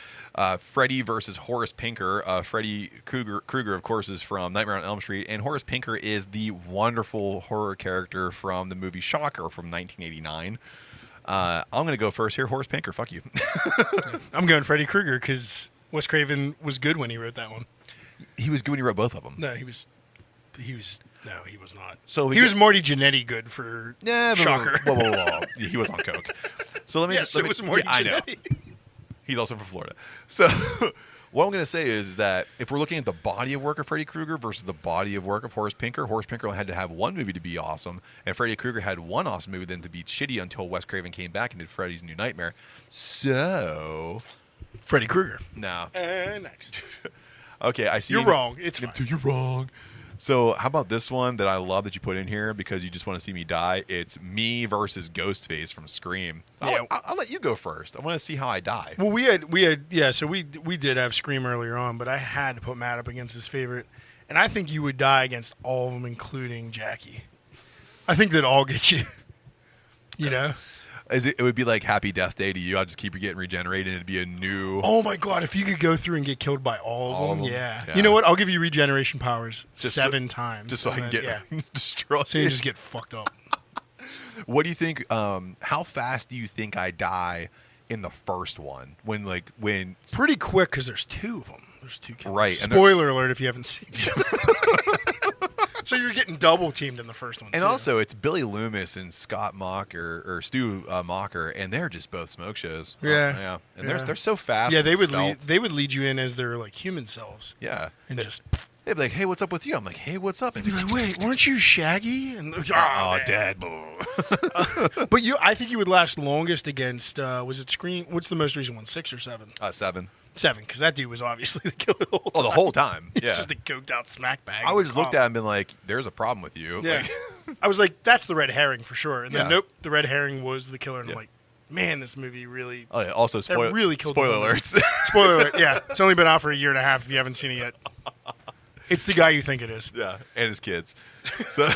Freddy versus Horace Pinker. Freddy Krueger, of course, is from Nightmare on Elm Street, and Horace Pinker is the wonderful horror character from the movie Shocker from 1989. I'm going to go first here. Horace Pinker, fuck you. I'm going Freddy Krueger because Wes Craven was good when he wrote that one. He was good when he wrote both of them. No, he was not. So he was Morty Jannetty good for Shocker. Whoa. He was on coke. So let me. Yes, let it me- was Morty yeah, I know. Jannetty. He's also from Florida. So what I'm going to say is that if we're looking at the body of work of Freddy Krueger versus the body of work of Horace Pinker only had to have one movie to be awesome, and Freddy Krueger had one awesome movie then to be shitty until Wes Craven came back and did Freddy's New Nightmare. So Freddy Krueger. no. Next. Okay, I see. You're wrong. It's fine. You're wrong. So how about this one that I love that you put in here because you just want to see me die? It's me versus Ghostface from Scream. I'll let you go first. I want to see how I die. Well, we had so we did have Scream earlier on, but I had to put Matt up against his favorite, and I think you would die against all of them, including Jackie. I think they'd all get you. You know? It would be like Happy Death Day to you. I'll just keep getting regenerated, and it'd be a new. Oh my God! If you could go through and get killed by all of them, yeah. Yeah. You know what? I'll give you regeneration powers Just 7 times, just so I can get destroyed. So you just get fucked up. What do you think? How fast do you think I die in the first one? When Pretty quick because there's 2 of them. There's 2 killers. Right, and Spoiler alert if you haven't seen it. So you're getting double teamed in the first one. And too. also, it's Billy Loomis and Scott Mocker or Stu Mocker, and they're just both smoke shows. Yeah. And they're so fast. Yeah, and they would stealth. lead you in as their like human selves. Yeah, And just they'd be like, "Hey, what's up with you?" I'm like, "Hey, what's up?" And be like, wait, weren't you Shaggy? And oh, man. dead. But I think you would last longest against was it Scream? What's the most recent one? 6 or 7? 7. 7, because that dude was obviously the killer the whole time. Oh, the whole time. He's Yeah. just a coked out smack bag. I would just looked at him and been like, "There's a problem with you." Yeah. Like, I was like, that's the red herring for sure. And then Yeah. nope, the red herring was the killer. And Yeah. I'm like, man, this movie really. oh, yeah. Also, really killed the spoiler movie. alerts. Spoiler alert. Yeah, it's only been out for a year and a half if you haven't seen it yet. It's the guy you think it is. Yeah, and his kids. So,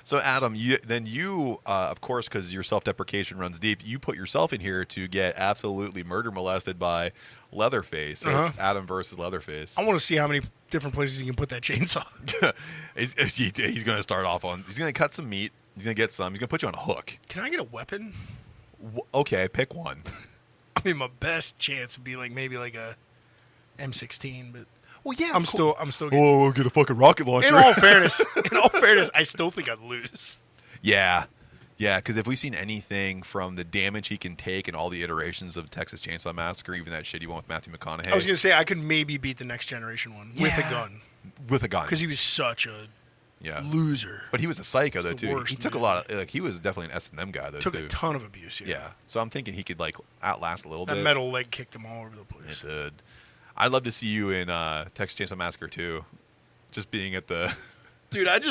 so Adam, you, of course, because your self-deprecation runs deep, you put yourself in here to get absolutely murder molested by Leatherface. So it's Adam versus Leatherface. I want to see how many different places you can put that chainsaw. He's going to start off on. He's going to cut some meat. He's going to get some. He's going to put you on a hook. Can I get a weapon? Okay, pick one. I mean, my best chance would be maybe a M16, but Well, yeah, I'm still getting. Oh, we'll get a fucking rocket launcher. In all fairness, I still think I'd lose. Yeah, because if we've seen anything from the damage he can take and all the iterations of Texas Chainsaw Massacre, even that shitty one with Matthew McConaughey. I was gonna say I could maybe beat the Next Generation one with a gun With a gun. because he was such a loser. But he was a psycho, though, the too. worst, He took man. a lot of... he was definitely an S&M guy, though, Took too. a ton of abuse. Yeah. So I'm thinking he could, outlast a little That bit. metal leg kicked him all over the place. It did. I'd love to see you in Texas Chainsaw Massacre, too. Just being at the... Dude, I'd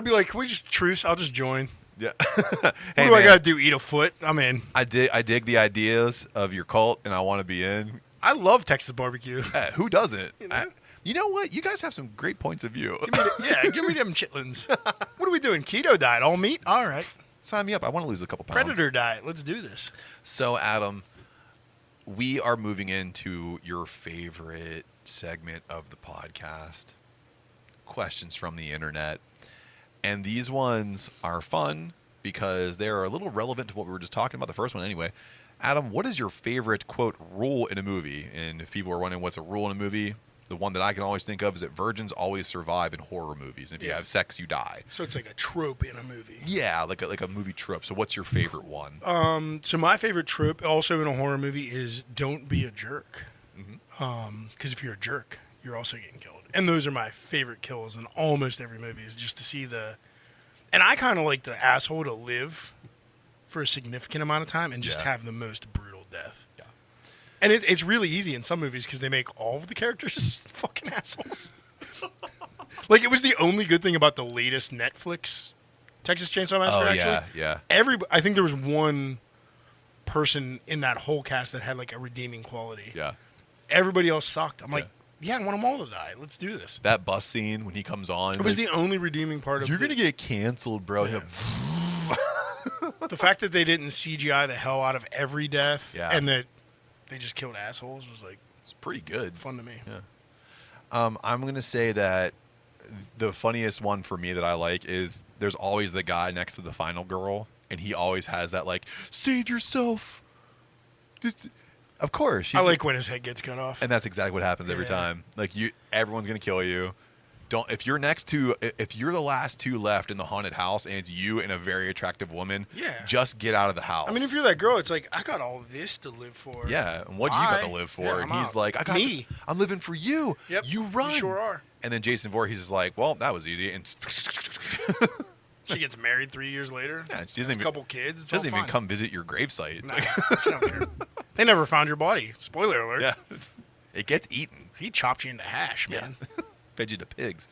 be like, can we just truce? I'll just join. Yeah. What Hey, do I man, gotta do? Eat a foot? I'm in. I dig the ideas of your cult, and I want to be in. I love Texas barbecue. Who doesn't? know? You know what? You guys have some great points of view. Give me them chitlins. What are we doing? Keto diet, all meat? All right. Sign me up. I want to lose a couple pounds. Predator diet. Let's do this. So, Adam, we are moving into your favorite segment of the podcast, questions from the internet. And these ones are fun because they're a little relevant to what we were just talking about, the first one anyway. Adam, what is your favorite, quote, rule in a movie? And if people are wondering what's a rule in a movie, The one that I can always think of is that virgins always survive in horror movies. And if you have sex, you die. So it's like a trope in a movie. Yeah, like a movie trope. So what's your favorite one? So my favorite trope, also in a horror movie, is don't be a jerk. Because if you're a jerk, you're also getting killed. And those are my favorite kills in almost every movie, is just to see the... And I kind of like the asshole to live for a significant amount of time and just have the most brutal death. Yeah. And it's really easy in some movies because they make all of the characters fucking assholes. Like, it was the only good thing about the latest Netflix Texas Chainsaw Massacre, actually. Yeah. I think there was one person in that whole cast that had, like, a redeeming quality. Yeah. Everybody else sucked. I'm like, I want them all to die. Let's do this. That bus scene when he comes on. It was the only redeeming part of it. You're going to get canceled, bro. Yeah. The fact that they didn't CGI the hell out of every death and that they just killed assholes was, like... It's pretty good. Fun to me. Yeah. I'm going to say that the funniest one for me that I like is there's always the guy next to the final girl, and he always has that, like, save yourself. Of course. I like when his head gets cut off. And that's exactly what happens every time. Like, everyone's going to kill you. If you're the last two left in the haunted house and it's you and a very attractive woman, just get out of the house. I mean, if you're that girl, it's like, I got all this to live for. Yeah, and what do you got to live for? Yeah, and he's like, I'm living for you. Yep, you run. You sure are. And then Jason Voorhees is like, well, that was easy. And she gets married 3 years later. Yeah, she has a couple kids. She doesn't even come visit your gravesite. Nah, she don't care. They never found your body. Spoiler alert. Yeah, it gets eaten. He chopped you into hash, man. Fed you to pigs.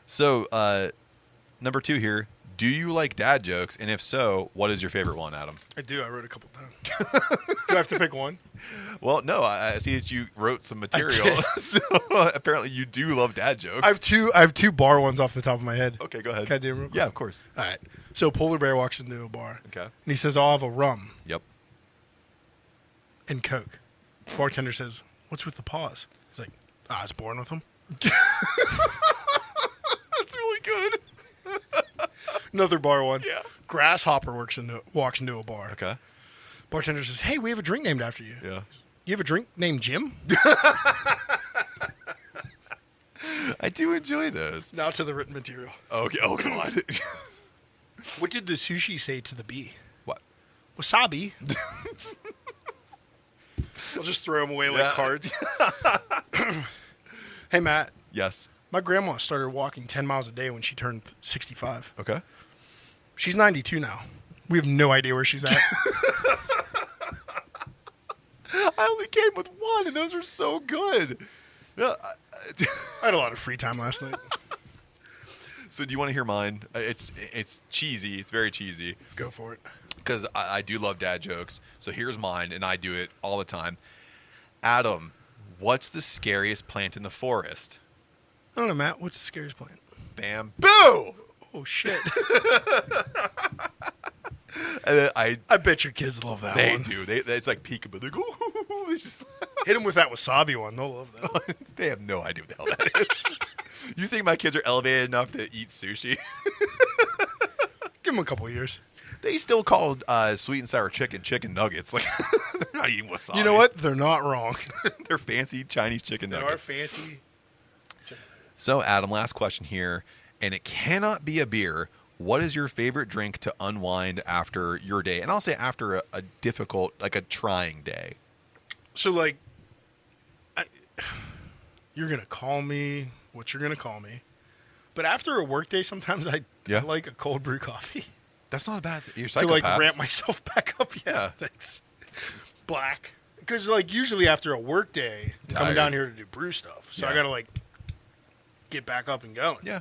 So, number 2 here. Do you like dad jokes? And if so, what is your favorite one, Adam? I do. I wrote a couple down. Do I have to pick one? Well, no. I see that you wrote some material. So apparently you do love dad jokes. I have two bar ones off the top of my head. Okay, go ahead. Can I do them real quick? Yeah, of course. All right. So Polar Bear walks into a bar. Okay. And he says, I'll have a rum. Yep. And Coke. Bartender says, what's with the pause? He's like, I was born with them. That's really good. Another bar one. Yeah. Grasshopper walks into a bar. Okay. Bartender says, hey, we have a drink named after you. Yeah. You have a drink named Jim? I do enjoy those. Now to the written material. Okay. Oh, God. What did the sushi say to the bee? What? Wasabi. I'll just throw them away like cards. Hey, Matt. Yes. My grandma started walking 10 miles a day when she turned 65. Okay. She's 92 now. We have no idea where she's at. I only came with one, and those are so good. Yeah, I had a lot of free time last night. So do you want to hear mine? It's cheesy. It's very cheesy. Go for it. Because I do love dad jokes. So here's mine, and I do it all the time. Adam, what's the scariest plant in the forest? I don't know, Matt. What's the scariest plant? Bamboo! Oh, shit. And then I bet your kids love that they one. do. It's like peekaboo. They go, they just, Hit them with that wasabi one. They'll love that. they have no idea what the hell that is. You think my kids are elevated enough to eat sushi? Give them a couple of years. They still call sweet and sour chicken nuggets. Like, they're not eating wasabi. You know what? They're not wrong. They're fancy Chinese chicken They nuggets. are fancy. So, Adam, last question here, and it cannot be a beer. What is your favorite drink to unwind after your day? And I'll say after a difficult, like a trying day. So, like, you're going to call me what you're going to call me. But after a work day, sometimes I like a cold brew coffee. That's not a bad thing. You're a to, psychopath. like, ramp myself back up. Yeah, thanks. Black. Because, like, usually after a work day, I'm coming down here to do brew stuff. So I got to, like, get back up and going. Yeah.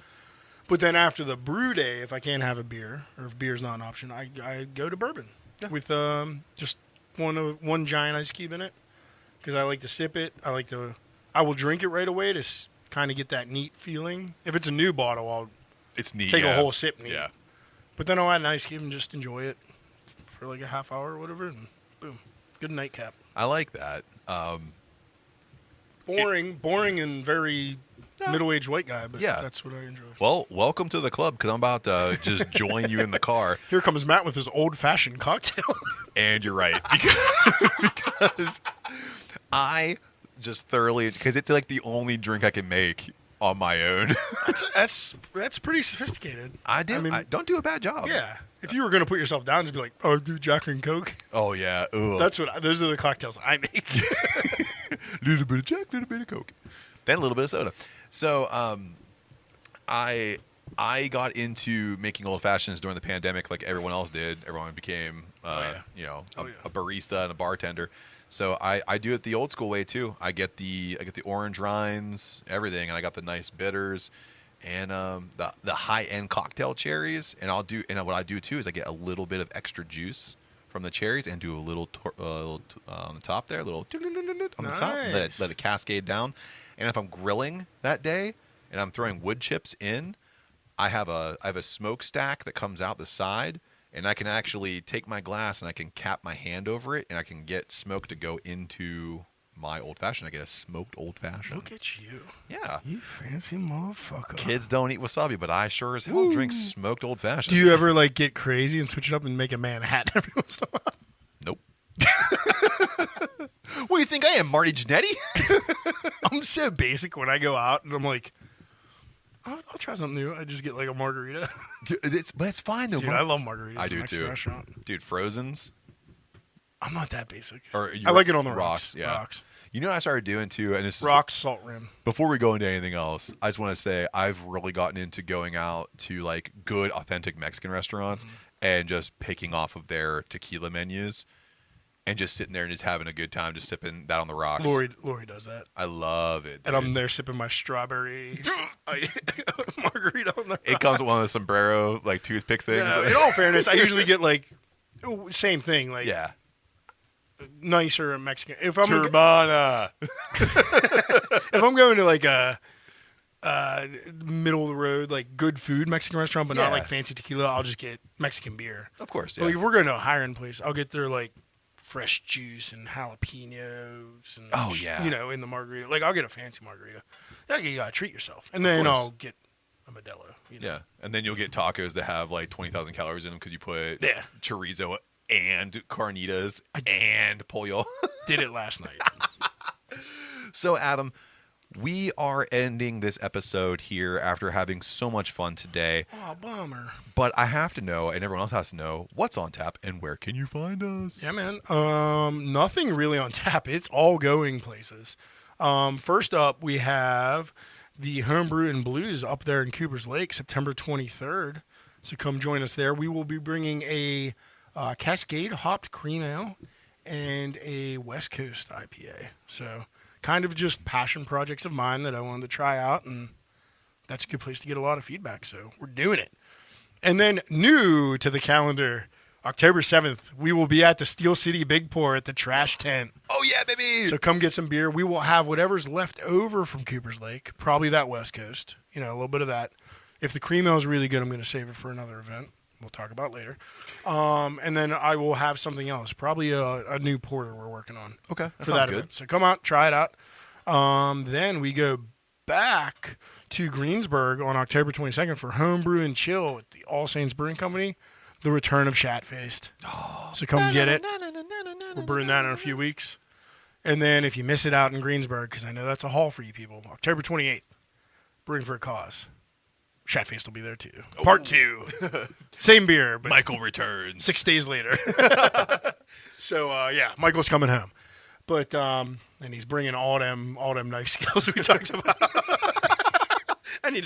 But then after the brew day, if I can't have a beer, or if beer's not an option, I go to bourbon with just one giant ice cube in it, because I like to sip it. I will drink it right away to kind of get that neat feeling. If it's a new bottle, I'll take a whole sip neat. Yeah. But then I'll add an ice cube and just enjoy it for like a half hour or whatever, and boom, good nightcap. I like that. Boring and very middle-aged white guy, but that's what I enjoy. Well, welcome to the club, because I'm about to just join you in the car. Here comes Matt with his old-fashioned cocktail. And you're right. Because I just thoroughly, because it's like the only drink I can make on my own. That's pretty sophisticated. I don't do a bad job. Yeah. If you were gonna put yourself down, just be like, "Oh, do Jack and Coke." Oh yeah. Ooh. Those are the cocktails I make. Little bit of Jack, little bit of Coke, then a little bit of soda. So, I got into making old fashions during the pandemic, like everyone else did. Everyone became, a barista and a bartender. So I do it the old school way too. I get the orange rinds, everything, and I got the nice bitters, and the high end cocktail cherries. And what I do too is I get a little bit of extra juice from the cherries and do a little on the top there, a little on the top, let it cascade down. And if I'm grilling that day and I'm throwing wood chips in, I have a smokestack that comes out the side, and I can actually take my glass and I can cap my hand over it, and I can get smoke to go into my old fashioned. I get a smoked old fashioned. Look at you. Yeah. You fancy motherfucker. Kids don't eat wasabi, but I sure as hell drink smoked old fashioned. Do you ever like get crazy and switch it up and make a Manhattan every once in a while? Nope. What do you think I am, Marty Jannetty? I'm so basic when I go out, and I'm like, I'll try something new. I just get like a margarita. But it's fine though. Dude, I love margaritas. I do Mexican too. Restaurant. Dude, Frozen's. I'm not that basic. I like it on the rocks. Yeah. Rocks. You know what I started doing too, and this Rocks, salt rim. Before we go into anything else, I just want to say I've really gotten into going out to like good, authentic Mexican restaurants and just picking off of their tequila menus and just sitting there and just having a good time, just sipping that on the rocks. Lori does that. I love it, dude. And I'm there sipping my strawberry margarita on the rocks. It comes with one of the sombrero like toothpick things. Yeah, in all fairness, I usually get like same thing, like nicer Mexican. If I'm Turbana. if I'm going to like a middle of the road, like good food Mexican restaurant, but not like fancy tequila, I'll just get Mexican beer. Of course, But like if we're going to a higher end place, I'll get their like fresh juice and jalapenos and in the margarita. Like I'll get a fancy margarita. Like you gotta treat yourself, and then I'll get a Modelo. Yeah, and then you'll get tacos that have like 20,000 calories in them because you put chorizo and carnitas and pollo. Did it last night. So, Adam, we are ending this episode here after having so much fun today. Oh, bummer. But I have to know, and everyone else has to know, what's on tap and where can you find us? Yeah, man. Nothing really on tap. It's all going places. First up, we have the Homebrew and Blues up there in Coopers Lake, September 23rd. So come join us there. We will be bringing a Cascade hopped cream ale and a West Coast IPA. So kind of just passion projects of mine that I wanted to try out, and that's a good place to get a lot of feedback. So we're doing it. And then new to the calendar, October 7th, we will be at the Steel City Big Pour at the Trash Tent. Oh, yeah, baby. So come get some beer. We will have whatever's left over from Coopers Lake, probably that West Coast, a little bit of that. If the cream ale is really good, I'm going to save it for another event. We'll talk about later. And then I will have something else, probably a new porter we're working on. Okay, that for sounds that good. event. So come out, try it out. Then we go back to Greensburg on October 22nd for Homebrew and Chill at the All Saints Brewing Company, the return of Shatfaced. So come get it. We're brewing that in a few weeks. And then if you miss it out in Greensburg, because I know that's a haul for you people, October 28th, Brewing for a Cause. Shatfaced will be there too. Part 2. Same beer, but Michael returns 6 days later. So Michael's coming home. But and he's bringing all them knife skills we talked about. I need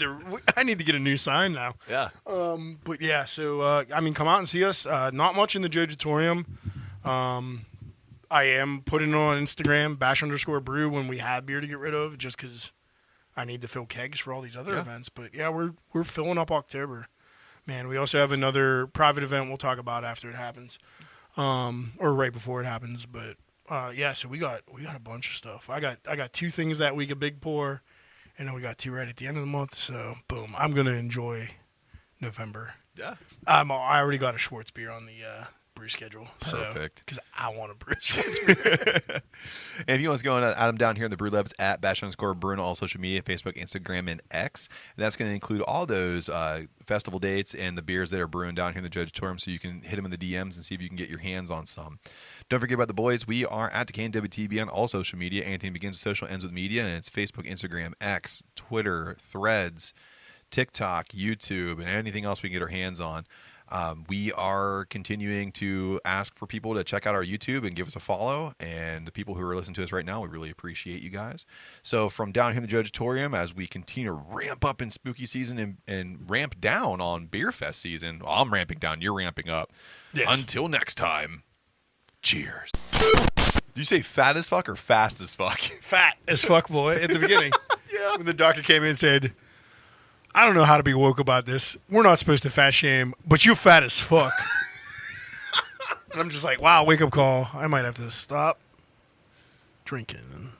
to get a new sign now. Yeah. But yeah, so come out and see us. Not much in the Jojitorium. I am putting it on Instagram, _brew when we have beer to get rid of, just because I need to fill kegs for all these other events. But yeah, we're filling up October. Man, we also have another private event we'll talk about after it happens, or right before it happens. But so we got a bunch of stuff. I got 2 things that week, a big pour, and then we got 2 right at the end of the month. So boom, I'm gonna enjoy November. Yeah. I already got a Schwartz beer on brew schedule. Perfect. Because I want to brew sports beer. And if you want to go on Adam down here in the Brew Labs at @Bash_Brew on all social media, Facebook, Instagram, and X. And that's going to include all those festival dates and the beers that are brewing down here in the Jojitorium, so you can hit them in the DMs and see if you can get your hands on some. Don't forget about the boys. We are at DWTB on all social media. Anything begins with social, ends with media, and it's Facebook, Instagram, X, Twitter, Threads, TikTok, YouTube, and anything else we can get our hands on. We are continuing to ask for people to check out our YouTube and give us a follow. And the people who are listening to us right now, we really appreciate you guys. So from down here in the Jojitorium, as we continue to ramp up in spooky season and ramp down on Beer Fest season, well, I'm ramping down, you're ramping up. Yes. Until next time, cheers. Do you say fat as fuck or fast as fuck? Fat as fuck, boy, at the beginning. Yeah. When the doctor came in and said, I don't know how to be woke about this. We're not supposed to fat shame, but you fat as fuck. And I'm just like, wow, wake up call. I might have to stop drinking.